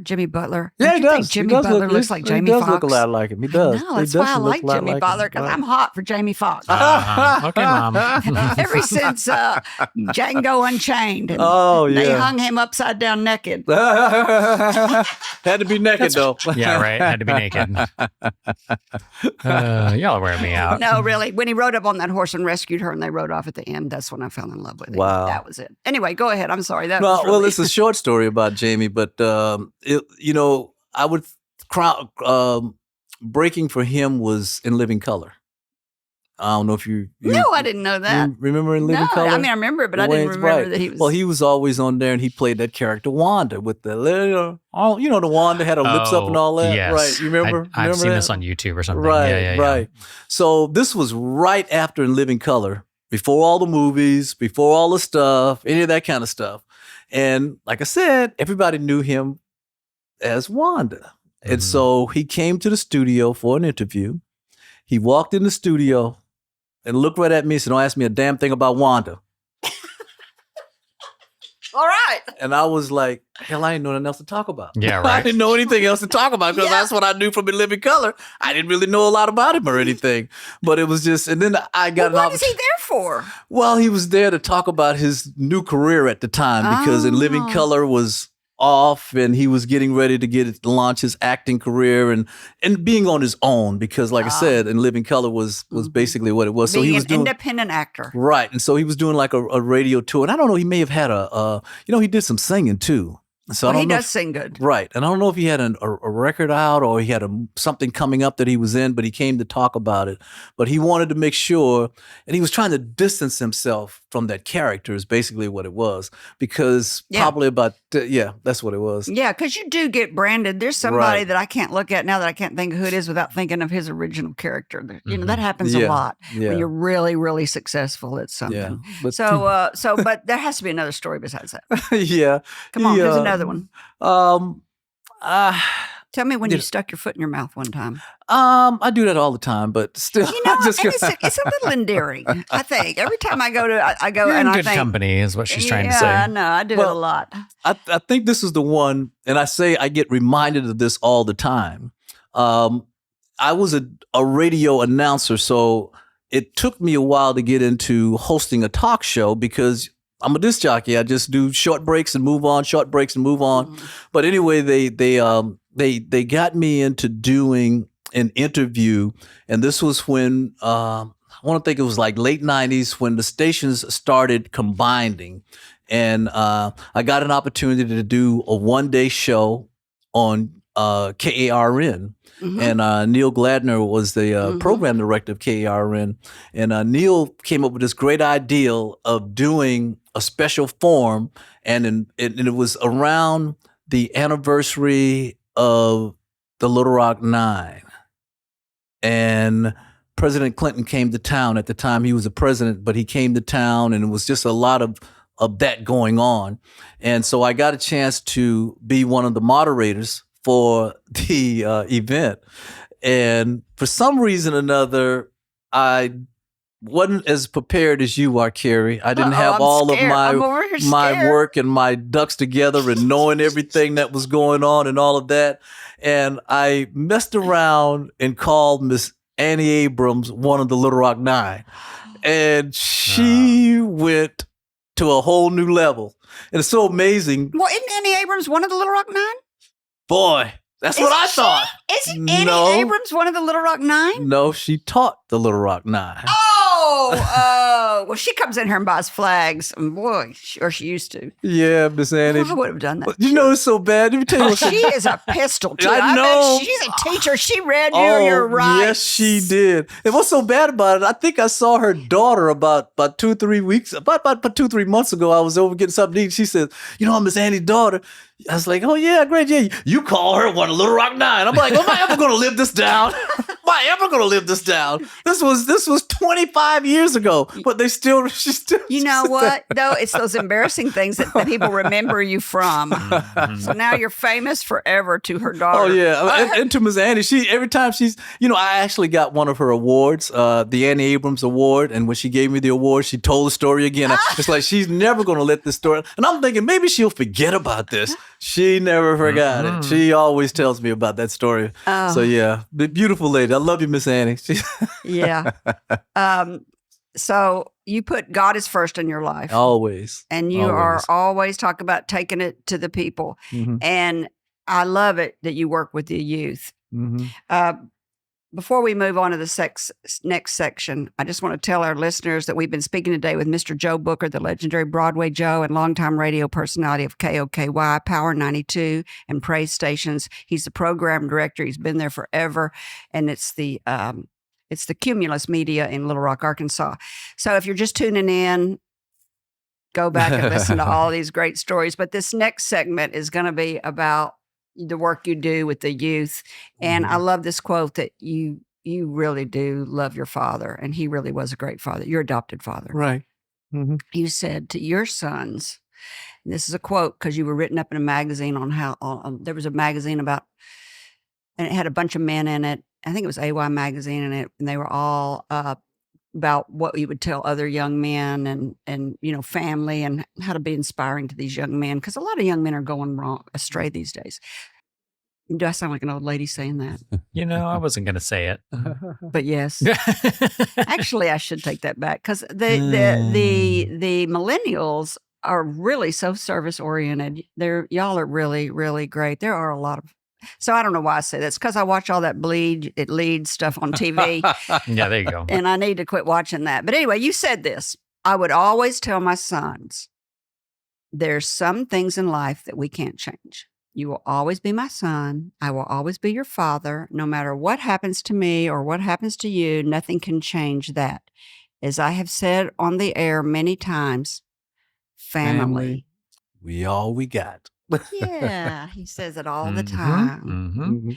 Jimmy Butler. Yeah, Don't he you think does. Jimmy Butler looks like Jamie Foxx. He does look a lot like him. He does. No, that's why I like Jimmy Butler, because I'm hot for Jamie Foxx. Okay, Mom. Ever since Django Unchained, and they hung him upside down naked. Had to be naked though. Yeah, right. Had to be naked. Y'all are wearing me out. No, really. When he rode up on that horse and rescued her, and they rode off at the end, that's when I fell in love with him. Wow. That was it. Anyway, go ahead. I'm sorry. Well, it's a short story about Jamie, but I would breaking for him was In Living Color. I don't know if you No, I didn't know that. you remember In Living Color? I mean, I remember it, but I didn't Wayne's remember right. that he was. Well, he was always on there, and he played that character Wanda with the little, the Wanda had her lips up and all that. Yes. Right? You remember? I've seen that? this on YouTube or something. Right, Yeah. right. So this was right after In Living Color, before all the movies, before all the stuff, any of that kind of stuff. And like I said, everybody knew him as Wanda. And so he came to the studio for an interview. He walked in the studio and looked right at me and said, "Don't ask me a damn thing about Wanda." All right. And I was like, hell, I didn't know nothing else to talk about. Yeah, I right. didn't know anything else to talk about because that's what I knew from In Living Color. I didn't really know a lot about him or anything. But it was just, and then I got an What opportunity. is he there for? Well, he was there to talk about his new career at the time because In Living Color was off and he was getting ready to launch his acting career and being on his own because, like I said, In Living Color was basically what it was. Being so he was an doing independent actor. right, and so he was doing like a radio tour. And I don't know, he may have had he did some singing too. So Well, I he don't know does sing good. Right. And I don't know if he had a record out or he had something coming up that he was in, but he came to talk about it. But he wanted to make sure, and he was trying to distance himself from that character is basically what it was. Because probably that's what it was. Yeah, because you do get branded. There's somebody that I can't look at now that I can't think of who it is without thinking of his original character. You know, that happens a lot when you're really, really successful at something. Yeah. But, But there has to be another story besides that. yeah. Come on, here's another one. Tell me when Yeah. you stuck your foot in your mouth one time. I do that all the time, but still, You know, I just and it's a little endearing. I think every time I go You're and in I good think, company is what she's trying to Yeah, say. I know. I do it a Well, lot. I think this is the one, and I get reminded of this all the time. I was a radio announcer, so it took me a while to get into hosting a talk show because I'm a disc jockey. I just do short breaks and move on, short breaks and move on. Mm-hmm. But anyway, they got me into doing an interview, and this was when I want to think it was like late 90s when the stations started combining. And I got an opportunity to do a one-day show on KARN. Mm-hmm. And Neil Gladner was the program director of KARN. And Neil came up with this great idea of doing a special forum. And it was around the anniversary of the Little Rock Nine. And President Clinton came to town at the time. He was a president, but he came to town, and it was just a lot of of that going on. And so I got a chance to be one of the moderators for the event. And for some reason or another, I wasn't as prepared as you are, Kerry. I didn't have all of my work and my ducks together and knowing everything that was going on and all of that. And I messed around and called Miss Annie Abrams one of the Little Rock Nine. And she went to a whole new level. And it's so amazing. Well, isn't Annie Abrams one of the Little Rock Nine? Boy, that's what I thought. Isn't Annie Abrams one of the Little Rock Nine? No, she taught the Little Rock Nine. Well, she comes in here and buys flags. And boy, or she used to. Yeah, Miss Annie. Well, I would have done that. You know, it's so bad. Let me tell you what. She is a pistol, too. I know. Bet she's a teacher. She read your rights. Yes, she did. And what's so bad about it, I think I saw her daughter about 2 or 3 weeks, about 2 or 3 months ago. I was over getting something to eat. She said, I'm Miss Annie's daughter. I was like, oh, yeah, great. Yeah, you call her one of Little Rock Nine. I'm like, am I ever going to live this down? Am I ever going to live this down? This was 25 years ago, but she's still. You know what, though? It's those embarrassing things that people remember you from. So now you're famous forever to her daughter. Oh, yeah. And to Miss Annie, every time she's, I actually got one of her awards, the Annie Abrams Award. And when she gave me the award, she told the story again. It's like she's never going to let this story. And I'm thinking maybe she'll forget about this. She never forgot it. She always tells me about that story. So, yeah, beautiful lady. I love you, Miss Annie. Yeah. So you put God is first in your life. Always. And you are always talking about taking it to the people. Mm-hmm. And I love it that you work with the youth. Mm-hmm. Before we move on to the next section, I just want to tell our listeners that we've been speaking today with Mr. Joe Booker, the legendary Broadway Joe and longtime radio personality of KOKY, Power 92, and Praise Stations. He's the program director. He's been there forever. And it's the Cumulus media in Little Rock, Arkansas. So if you're just tuning in, go back and listen to all these great stories. But this next segment is going to be about the work you do with the youth. And I love this quote that you really do love your father, and he really was a great father, your adopted father. Right. Mm-hmm. You said to your sons, and this is a quote because you were written up in a magazine on how there was a magazine about, and it had a bunch of men in it. I think it was AY magazine in it, and they were all about what you would tell other young men and family and how to be inspiring to these young men, because a lot of young men are going astray these days. Do I sound like an old lady saying that? I wasn't going to say it. But yes. Actually, I should take that back, because the millennials are really so service oriented. Y'all are really, really great. There are a lot of. So I don't know why I say that. It's because I watch all that lead stuff on TV. Yeah, there you go. And I need to quit watching that. But anyway, you said this. I would always tell my sons, there's some things in life that we can't change. You will always be my son. I will always be your father. No matter what happens to me or what happens to you, nothing can change that. As I have said on the air many times, family. We all we got. Yeah, he says it all the time. Mm-hmm.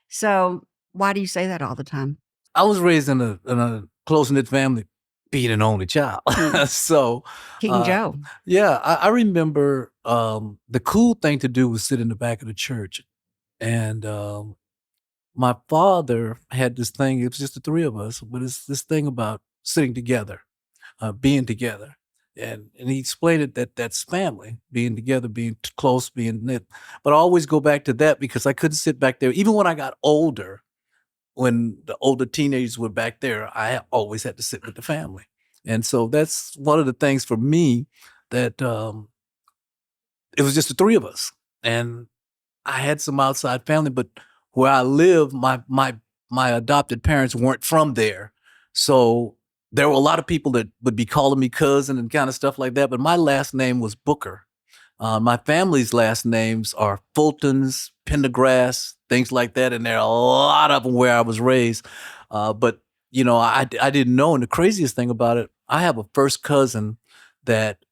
So why do you say that all the time? I was raised in a close-knit family, being an only child. So King Joe. Yeah, I remember the cool thing to do was sit in the back of the church. And my father had this thing, it was just the three of us, but it's this thing about sitting together, being together. And he explained it that's family, being together, being close, being knit. But I always go back to that because I couldn't sit back there. Even when I got older, when the older teenagers were back there, I always had to sit with the family. And so that's one of the things for me that it was just the three of us. And I had some outside family, but where I live, my adopted parents weren't from there. So there were a lot of people that would be calling me cousin and kind of stuff like that. But my last name was Booker. My family's last names are Fultons, Pendergrass, things like that. And there are a lot of them where I was raised. But, I didn't know. And the craziest thing about it, I have a first cousin that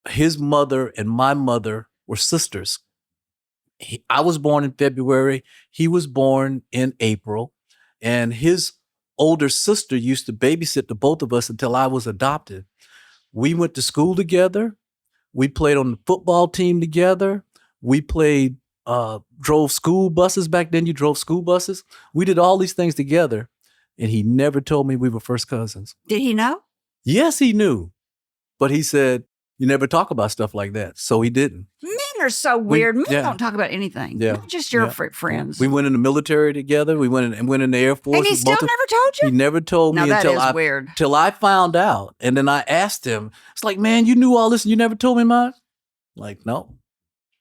his mother and my mother were sisters. I was born in February. He was born in April. And his older sister used to babysit the both of us until I was adopted. We went to school together. We played on the football team together. We played, drove school buses back then. You drove school buses. We did all these things together. And he never told me we were first cousins. Did he know? Yes, he knew. But he said, you never talk about stuff like that. So he didn't. Men are so weird. Men yeah. don't talk about anything. Yeah. Not just your Yeah. friends. We went in the military together. We went in the Air Force. And he still never told you? He never told Now me that until is weird. till I found out. And then I asked him, it's like, man, you knew all this and you never told me mine? Like, no.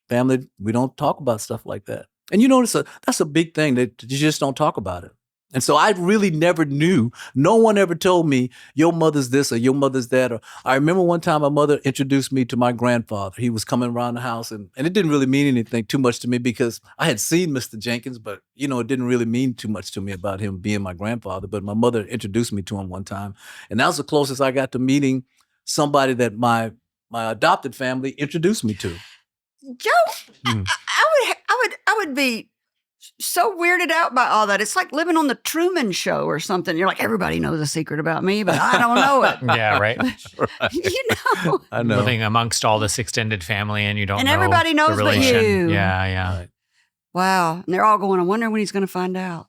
Family, we don't talk about stuff like that. And you know, that's a big thing that you just don't talk about it. And so I really never knew. No one ever told me, your mother's this or your mother's that. Or I remember one time my mother introduced me to my grandfather. He was coming around the house and it didn't really mean anything too much to me because I had seen Mr. Jenkins, but you know, it didn't really mean too much to me about him being my grandfather. But my mother introduced me to him one time. And that was the closest I got to meeting somebody that my adopted family introduced me to. Joe, I would be so weirded out by all that. It's like living on the Truman Show or something. You're like, everybody knows a secret about me, but I don't know it. Yeah, right. Right. You know. I know. Living amongst all this extended family and you don't And know everybody knows the but relation. you. Yeah, yeah. Right. Wow. And they're all going, I wonder when he's going to find out.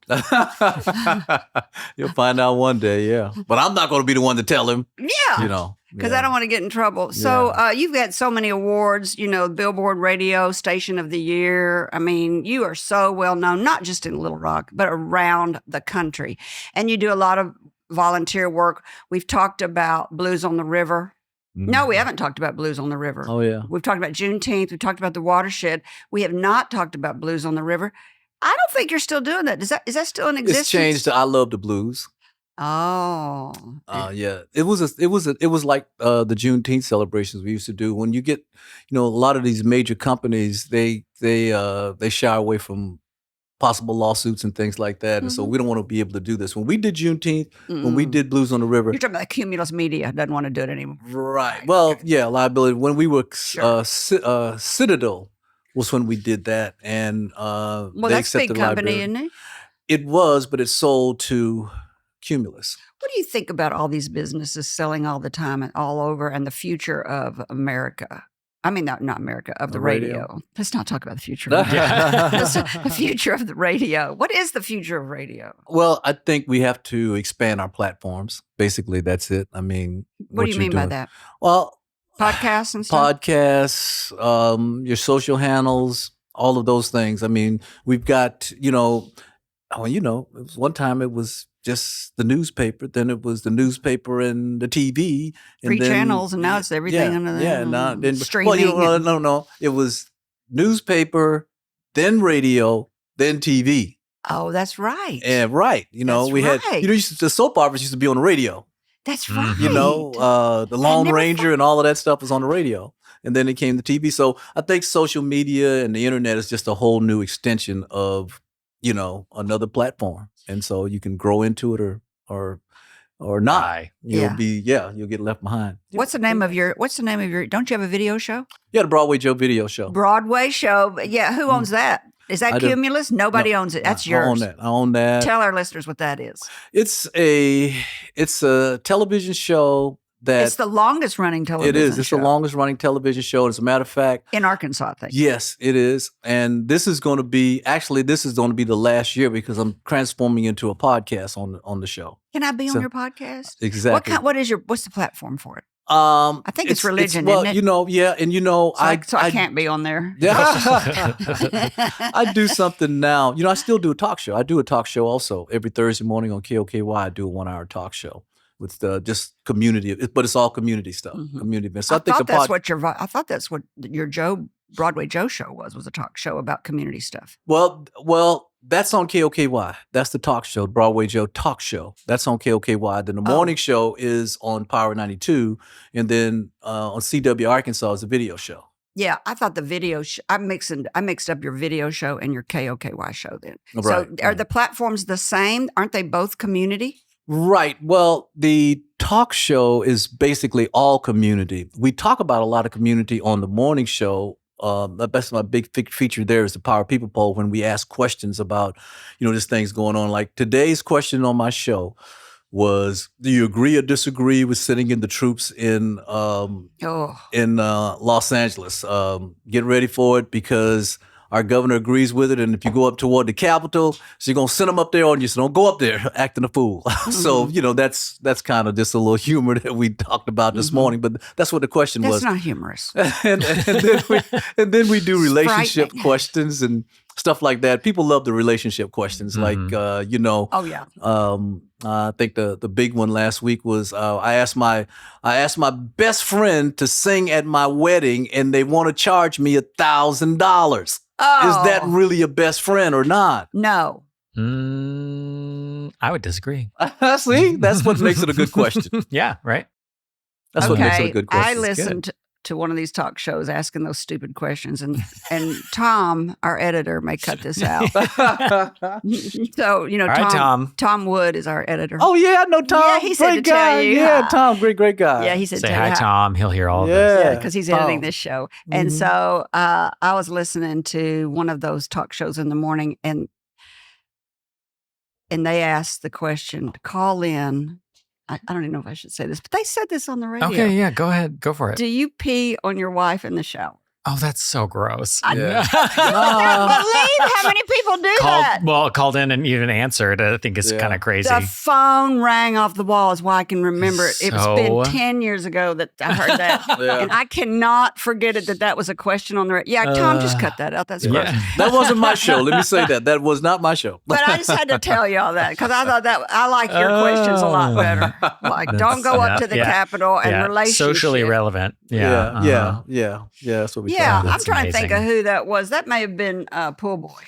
You'll find out one day, yeah. But I'm not going to be the one to tell him, Yeah. you know. Because yeah. I don't want to get in trouble. So you've got so many awards, you know, Billboard Radio Station of the Year. I mean, you are so well known, not just in Little Rock, but around the country. And you do a lot of volunteer work. We've talked about Blues on the River. No, we haven't talked about Blues on the River. Oh, yeah. We've talked about Juneteenth. We've talked about the watershed. We have not talked about Blues on the River. I don't think you're still doing that. Is that still in existence? It's changed to I Love the Blues. Oh. Yeah. It was like the Juneteenth celebrations we used to do. When you get, you know, a lot of these major companies, they shy away from possible lawsuits and things like that. And so we don't want to be able to do this. When we did Juneteenth, when we did Blues on the River. You're talking about Cumulus Media doesn't want to do it anymore. Right. Well, yeah, liability. When we were Sure. Citadel was when we did that. And Well, they that's a big accepted company, liability. isn't it? It was, but it sold to Cumulus. What do you think about all these businesses selling all the time and all over and the future of America? I mean, not America, of the radio. Let's not talk about the future of the future of the radio. What is the future of radio? Well, I think we have to expand our platforms. Basically, that's it. I mean, What do you you're mean by doing. that? Well, Podcasts and stuff? podcasts, your social handles, all of those things. I mean, we've got, it was one time it was just the newspaper, then it was the newspaper and the TV. And Free then, channels, and now it's everything yeah, under the yeah, now, then, streaming. no. It was newspaper, then radio, then TV. Oh, that's right. And right, That's we had, right. the soap operas used to be on the radio. That's right. The Lone never Ranger and all of that stuff was on the radio. And then it came to TV. So I think social media and the internet is just a whole new extension of, another platform. And so you can grow into it or not. Aye. You'll get left behind. What's the name of your, don't you have a video show? Yeah, the Broadway Joe video show. Broadway show. Yeah. Who owns that? Is that I do. Cumulus? Nobody owns it. That's yours. I own that. Tell our listeners what that is. It's a television show that It's the longest running television it is. It's show the longest running television show. As a matter of fact, in Arkansas, I think. yes, it is. And this is going to be the last year because I'm transforming into a podcast on the show. Can I be So- on your podcast? Exactly. What's the platform for it? I think it's religion, well, isn't it? yeah, and I can't be on there. Yeah. I do something now. I still do a talk show. I do a talk show also every Thursday morning on KOKY. I do a 1-hour talk show with just community, but it's all community stuff, community events. So I thought that's what your Broadway Joe show was a talk show about community stuff. Well, that's on KOKY. That's the talk show, Broadway Joe talk show. That's on KOKY. Then the morning show is on Power 92, and then on CW Arkansas is a video show. Yeah, I thought the video. I mixed up your video show and your KOKY show. Then, Right. So are the platforms the same? Aren't they both community? Right. Well, the talk show is basically all community. We talk about a lot of community on the morning show. That's my big feature there is the Power People Poll when we ask questions about, this thing's going on. Like today's question on my show was, do you agree or disagree with sending in the troops in Los Angeles? Get ready for it because our governor agrees with it. And if you go up toward the Capitol, so you're going to send them up there on you. So don't go up there acting a fool. So, that's kind of just a little humor that we talked about this morning. But that's what the question was. That's not humorous. and then we do relationship questions and stuff like that. People love the relationship questions. Like, Oh, yeah. I think the big one last week was I asked my best friend to sing at my wedding, and they want to charge me $1,000. Oh. Is that really a best friend or not? No. I would disagree. See, that's what makes it a good question. Yeah, right. That's what makes it a good question. I listened to one of these talk shows asking those stupid questions, and Tom, our editor, may cut this out. So, All right, Tom. Tom Wood is our editor. Oh yeah, I know Tom. Yeah, he said great to guy. tell you. Yeah, Tom, great guy. Yeah, he said Say tell hi, you how- Tom. He'll hear all of this. Yeah, because he's editing Tom. this show. And so I was listening to one of those talk shows in the morning, and they asked the question to call in. I don't even know if I should say this, but they said this on the radio. Okay, yeah, go ahead. Go for it. Do you pee on your wife in the show? Oh, that's so gross. I can't believe how many people do that. Called in and even answered. I think it's kind of crazy. The phone rang off the wall is why I can remember it. It's been 10 years ago that I heard that. And I cannot forget it that was a question on the radio. Yeah, Tom, just cut that out. That's gross. That wasn't my show. Let me say that. That was not my show. But I just had to tell y'all that because I thought that I like your questions a lot better. Like, don't go up to the Capitol and relationship. Socially relevant. Yeah. Yeah. That's what we Yeah, call it. I'm trying to think of who that was. That may have been Pool Boy.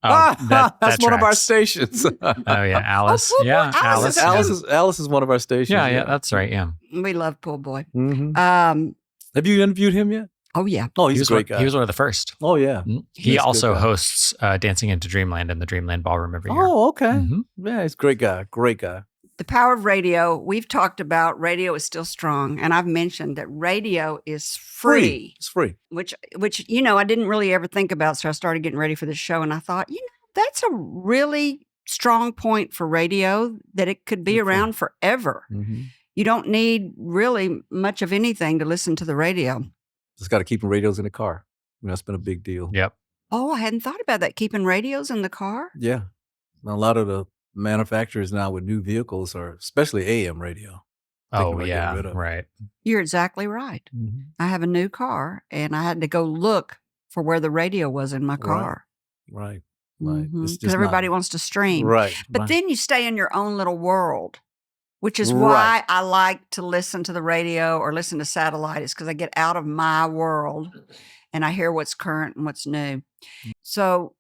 That's one of our tracks. stations. Oh yeah, Alice. Pool Boy. Yeah, Alice Alice. Alice is one of our stations. Yeah, that's right. Yeah. We love Pool Boy. Mhm. Um, Have you interviewed him yet? oh, yeah. Oh, He he's was a great guy. He was one of the first. Oh yeah. He He's a good also guy. hosts Dancing into Dreamland in the Dreamland Ballroom every year. Oh, okay. Mhm. Yeah, he's a great guy. Great guy. The power of radio. We've talked about radio is still strong. And I've mentioned that radio is free. It's free. which I didn't really ever think about. So I started getting ready for the show, and I thought, that's a really strong point for radio, that it could be around forever. Mm-hmm. You don't need really much of anything to listen to the radio. Just got to keep radios in the car. That's been a big deal. Yep. Oh, I hadn't thought about that. Keeping radios in the car. Yeah. A lot of the manufacturers now with new vehicles are especially AM radio. Oh about getting yeah. rid of it. Right. You're exactly right. I have a new car, and I had to go look for where the radio was in my car. Right. Because everybody wants to stream. Right. But then you stay in your own little world, which is why I like to listen to the radio or listen to satellite, is because I get out of my world and I hear what's current and what's new. So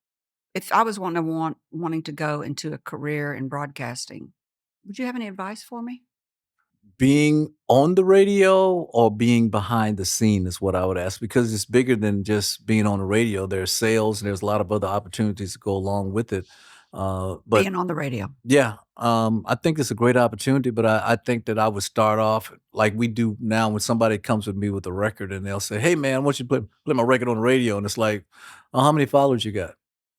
if I was wanting to go into a career in broadcasting, would you have any advice for me? Being on the radio or being behind the scene is what I would ask, because it's bigger than just being on the radio. There's sales and there's a lot of other opportunities that go along with it. But Being on the radio. yeah, I think it's a great opportunity, but I think that I would start off like we do now when somebody comes with me with a record and they'll say, hey man, I want you to play my record on the radio. And it's like, oh, how many followers you got?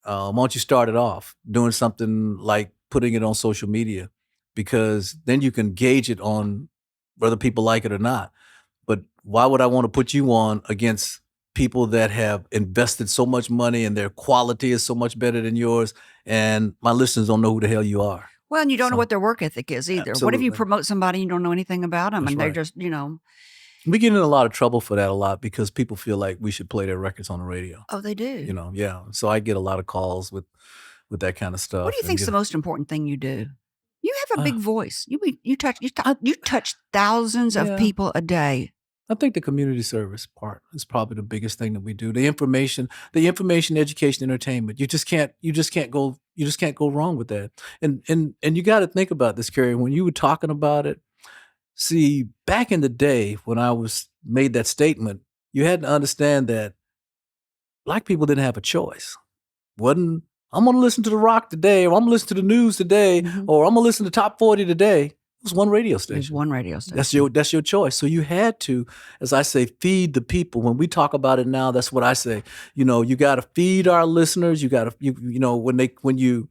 Why don't you start it off doing something like putting it on social media? Because then you can gauge it on whether people like it or not. But why would I want to put you on against people that have invested so much money and their quality is so much better than yours, and my listeners don't know who the hell you are? Well, and you don't know what their work ethic is either. What if you Absolutely. promote somebody and you don't know anything about them, That's and they're right. just, We get in a lot of trouble for that a lot because people feel like we should play their records on the radio. oh, they do. Yeah. So I get a lot of calls with that kind of stuff. What do you and think's get- the most important thing you do? You have a big voice. You touch thousands of Yeah. people a day. I think the community service part is probably the biggest thing that we do. The information, education, entertainment. You just can't go wrong with that. And you got to think about this, Kerry. When you were talking about it, see, back in the day when I made that statement, you had to understand that Black people didn't have a choice. I'm going to listen to the rock today, or I'm going to listen to the news today, or I'm going to listen to top 40 today. It was one radio station. There's one radio station. That's your choice. So you had to, as I say, feed the people. When we talk about it now, that's what I say. You got to feed our listeners. You got to, when you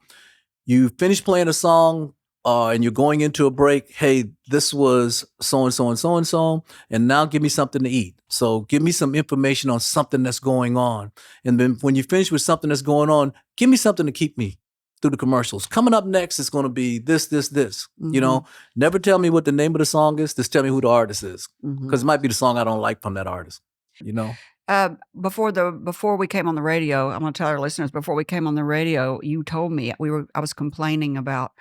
finish playing a song and you're going into a break, hey, this was so-and-so and so-and-so, and now give me something to eat. So give me some information on something that's going on. And then when you finish with something that's going on, give me something to keep me through the commercials. Coming up next is going to be this. You know, never tell me what the name of the song is. Just tell me who the artist is, because it might be the song I don't like from that artist, you know? Before we came on the radio, I'm going to tell our listeners, before we came on the radio, you told me I was complaining about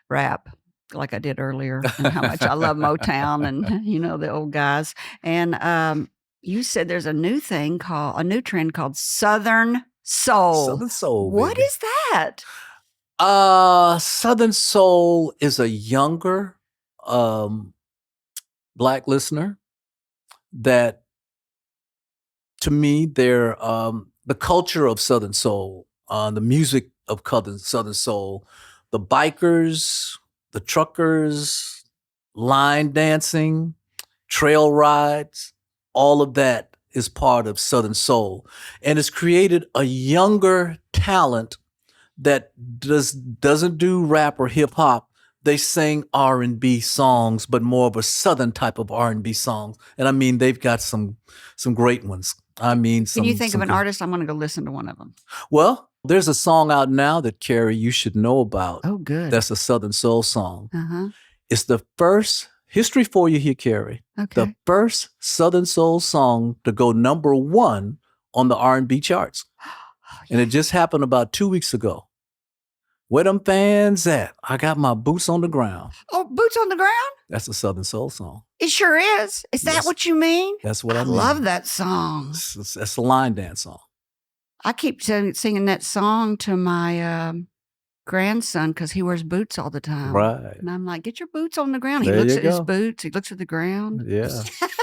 rap like I did earlier and how much I love Motown and, you know, the old guys. And you said there's a new trend called Southern Soul. Southern Soul. What baby. is that? Southern Soul is a younger Black listener that, to me, they're the culture of Southern Soul, the music of Southern Soul, the bikers, the truckers, line dancing, trail rides, all of that is part of Southern Soul. And it's created a younger talent that doesn't do rap or hip hop. They sing R&B songs, but more of a Southern type of R&B songs. And I mean, they've got some great ones. I mean, Can you think of an artist? I'm going to go listen to one of them. Well, there's a song out now that, Kerry, you should know about. Oh, good. That's a Southern Soul song. Uh-huh. It's the first, history for you here, Kerry, Okay. the first Southern Soul song to go number 1 on the R&B charts. And it just happened about 2 weeks ago. Where them fans at? I got my boots on the ground. Oh, Boots on the Ground? That's a Southern Soul song. It sure is. Is that Yes. what you mean? That's what I mean. love that song. That's a line dance song. I keep singing that song to my grandson because he wears boots all the time. Right. And I'm like, get your boots on the ground. He There looks you at his go. boots. He looks at the ground. Yeah.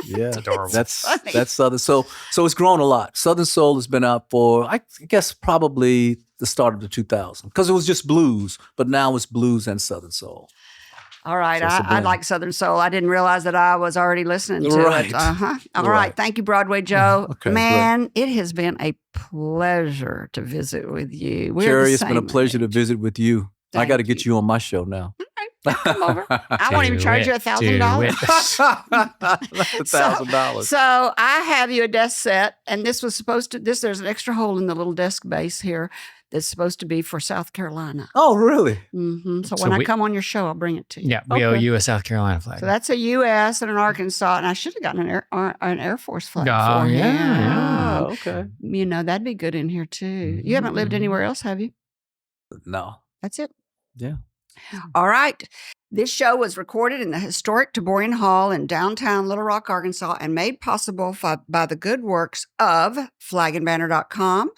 Yeah. It's adorable. That's funny. that's Southern Soul. So it's grown a lot. Southern Soul has been out for, I guess, probably the start of the 2000s, because it was just blues, but now it's blues and Southern Soul. All right. So it's a I blend. like Southern Soul. I didn't realize that I was already listening to Right. it. Uh-huh. All Right. right. Thank you, Broadway Joe. Okay, Man, it has been a pleasure to visit with you. We're Kerry, the it's been a same pleasure to age. visit with you. I Thank got to get you. you on my show now. Come over. I won't even Do charge you it. $1,000. $1,000. So I have you a desk set, and this was supposed to. There's an extra hole in the little desk base here that's supposed to be for South Carolina. Oh, really? So So when I we- come on your show, I'll bring it to you. Yeah, we owe Okay. you a South Carolina flag. So that's a U.S. and an Arkansas, and I should have gotten an Air Force flag Oh, for him. yeah. Oh, okay. You know, that'd be good in here too. You haven't lived Mhm. anywhere else, have you? No. That's it. Yeah. All right. This show was recorded in the historic Taborian Hall in downtown Little Rock, Arkansas, and made possible by the good works of flagandbanner.com,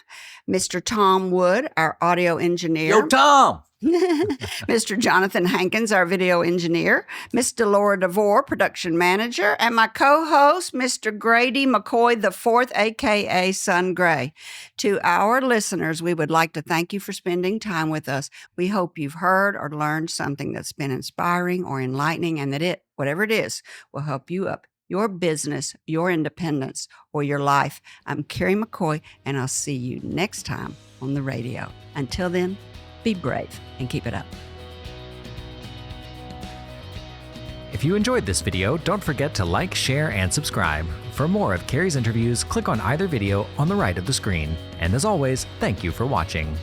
Mr. Tom Wood, our audio engineer. Yo, Tom. Mr. Jonathan Hankins, our video engineer, Miss Delora DeVore, production manager, and my co-host, Mr. Grady McCoy IV, aka Son Gray. To our listeners, we would like to thank you for spending time with us. We hope you've heard or learned something that's been inspiring or enlightening, and that it, whatever it is, will help you up your business, your independence, or your life. I'm Kerry McCoy, and I'll see you next time on the radio. Until then, be brave and keep it up. If you enjoyed this video, don't forget to like, share, and subscribe. For more of Kerry's interviews, click on either video on the right of the screen. And as always, thank you for watching.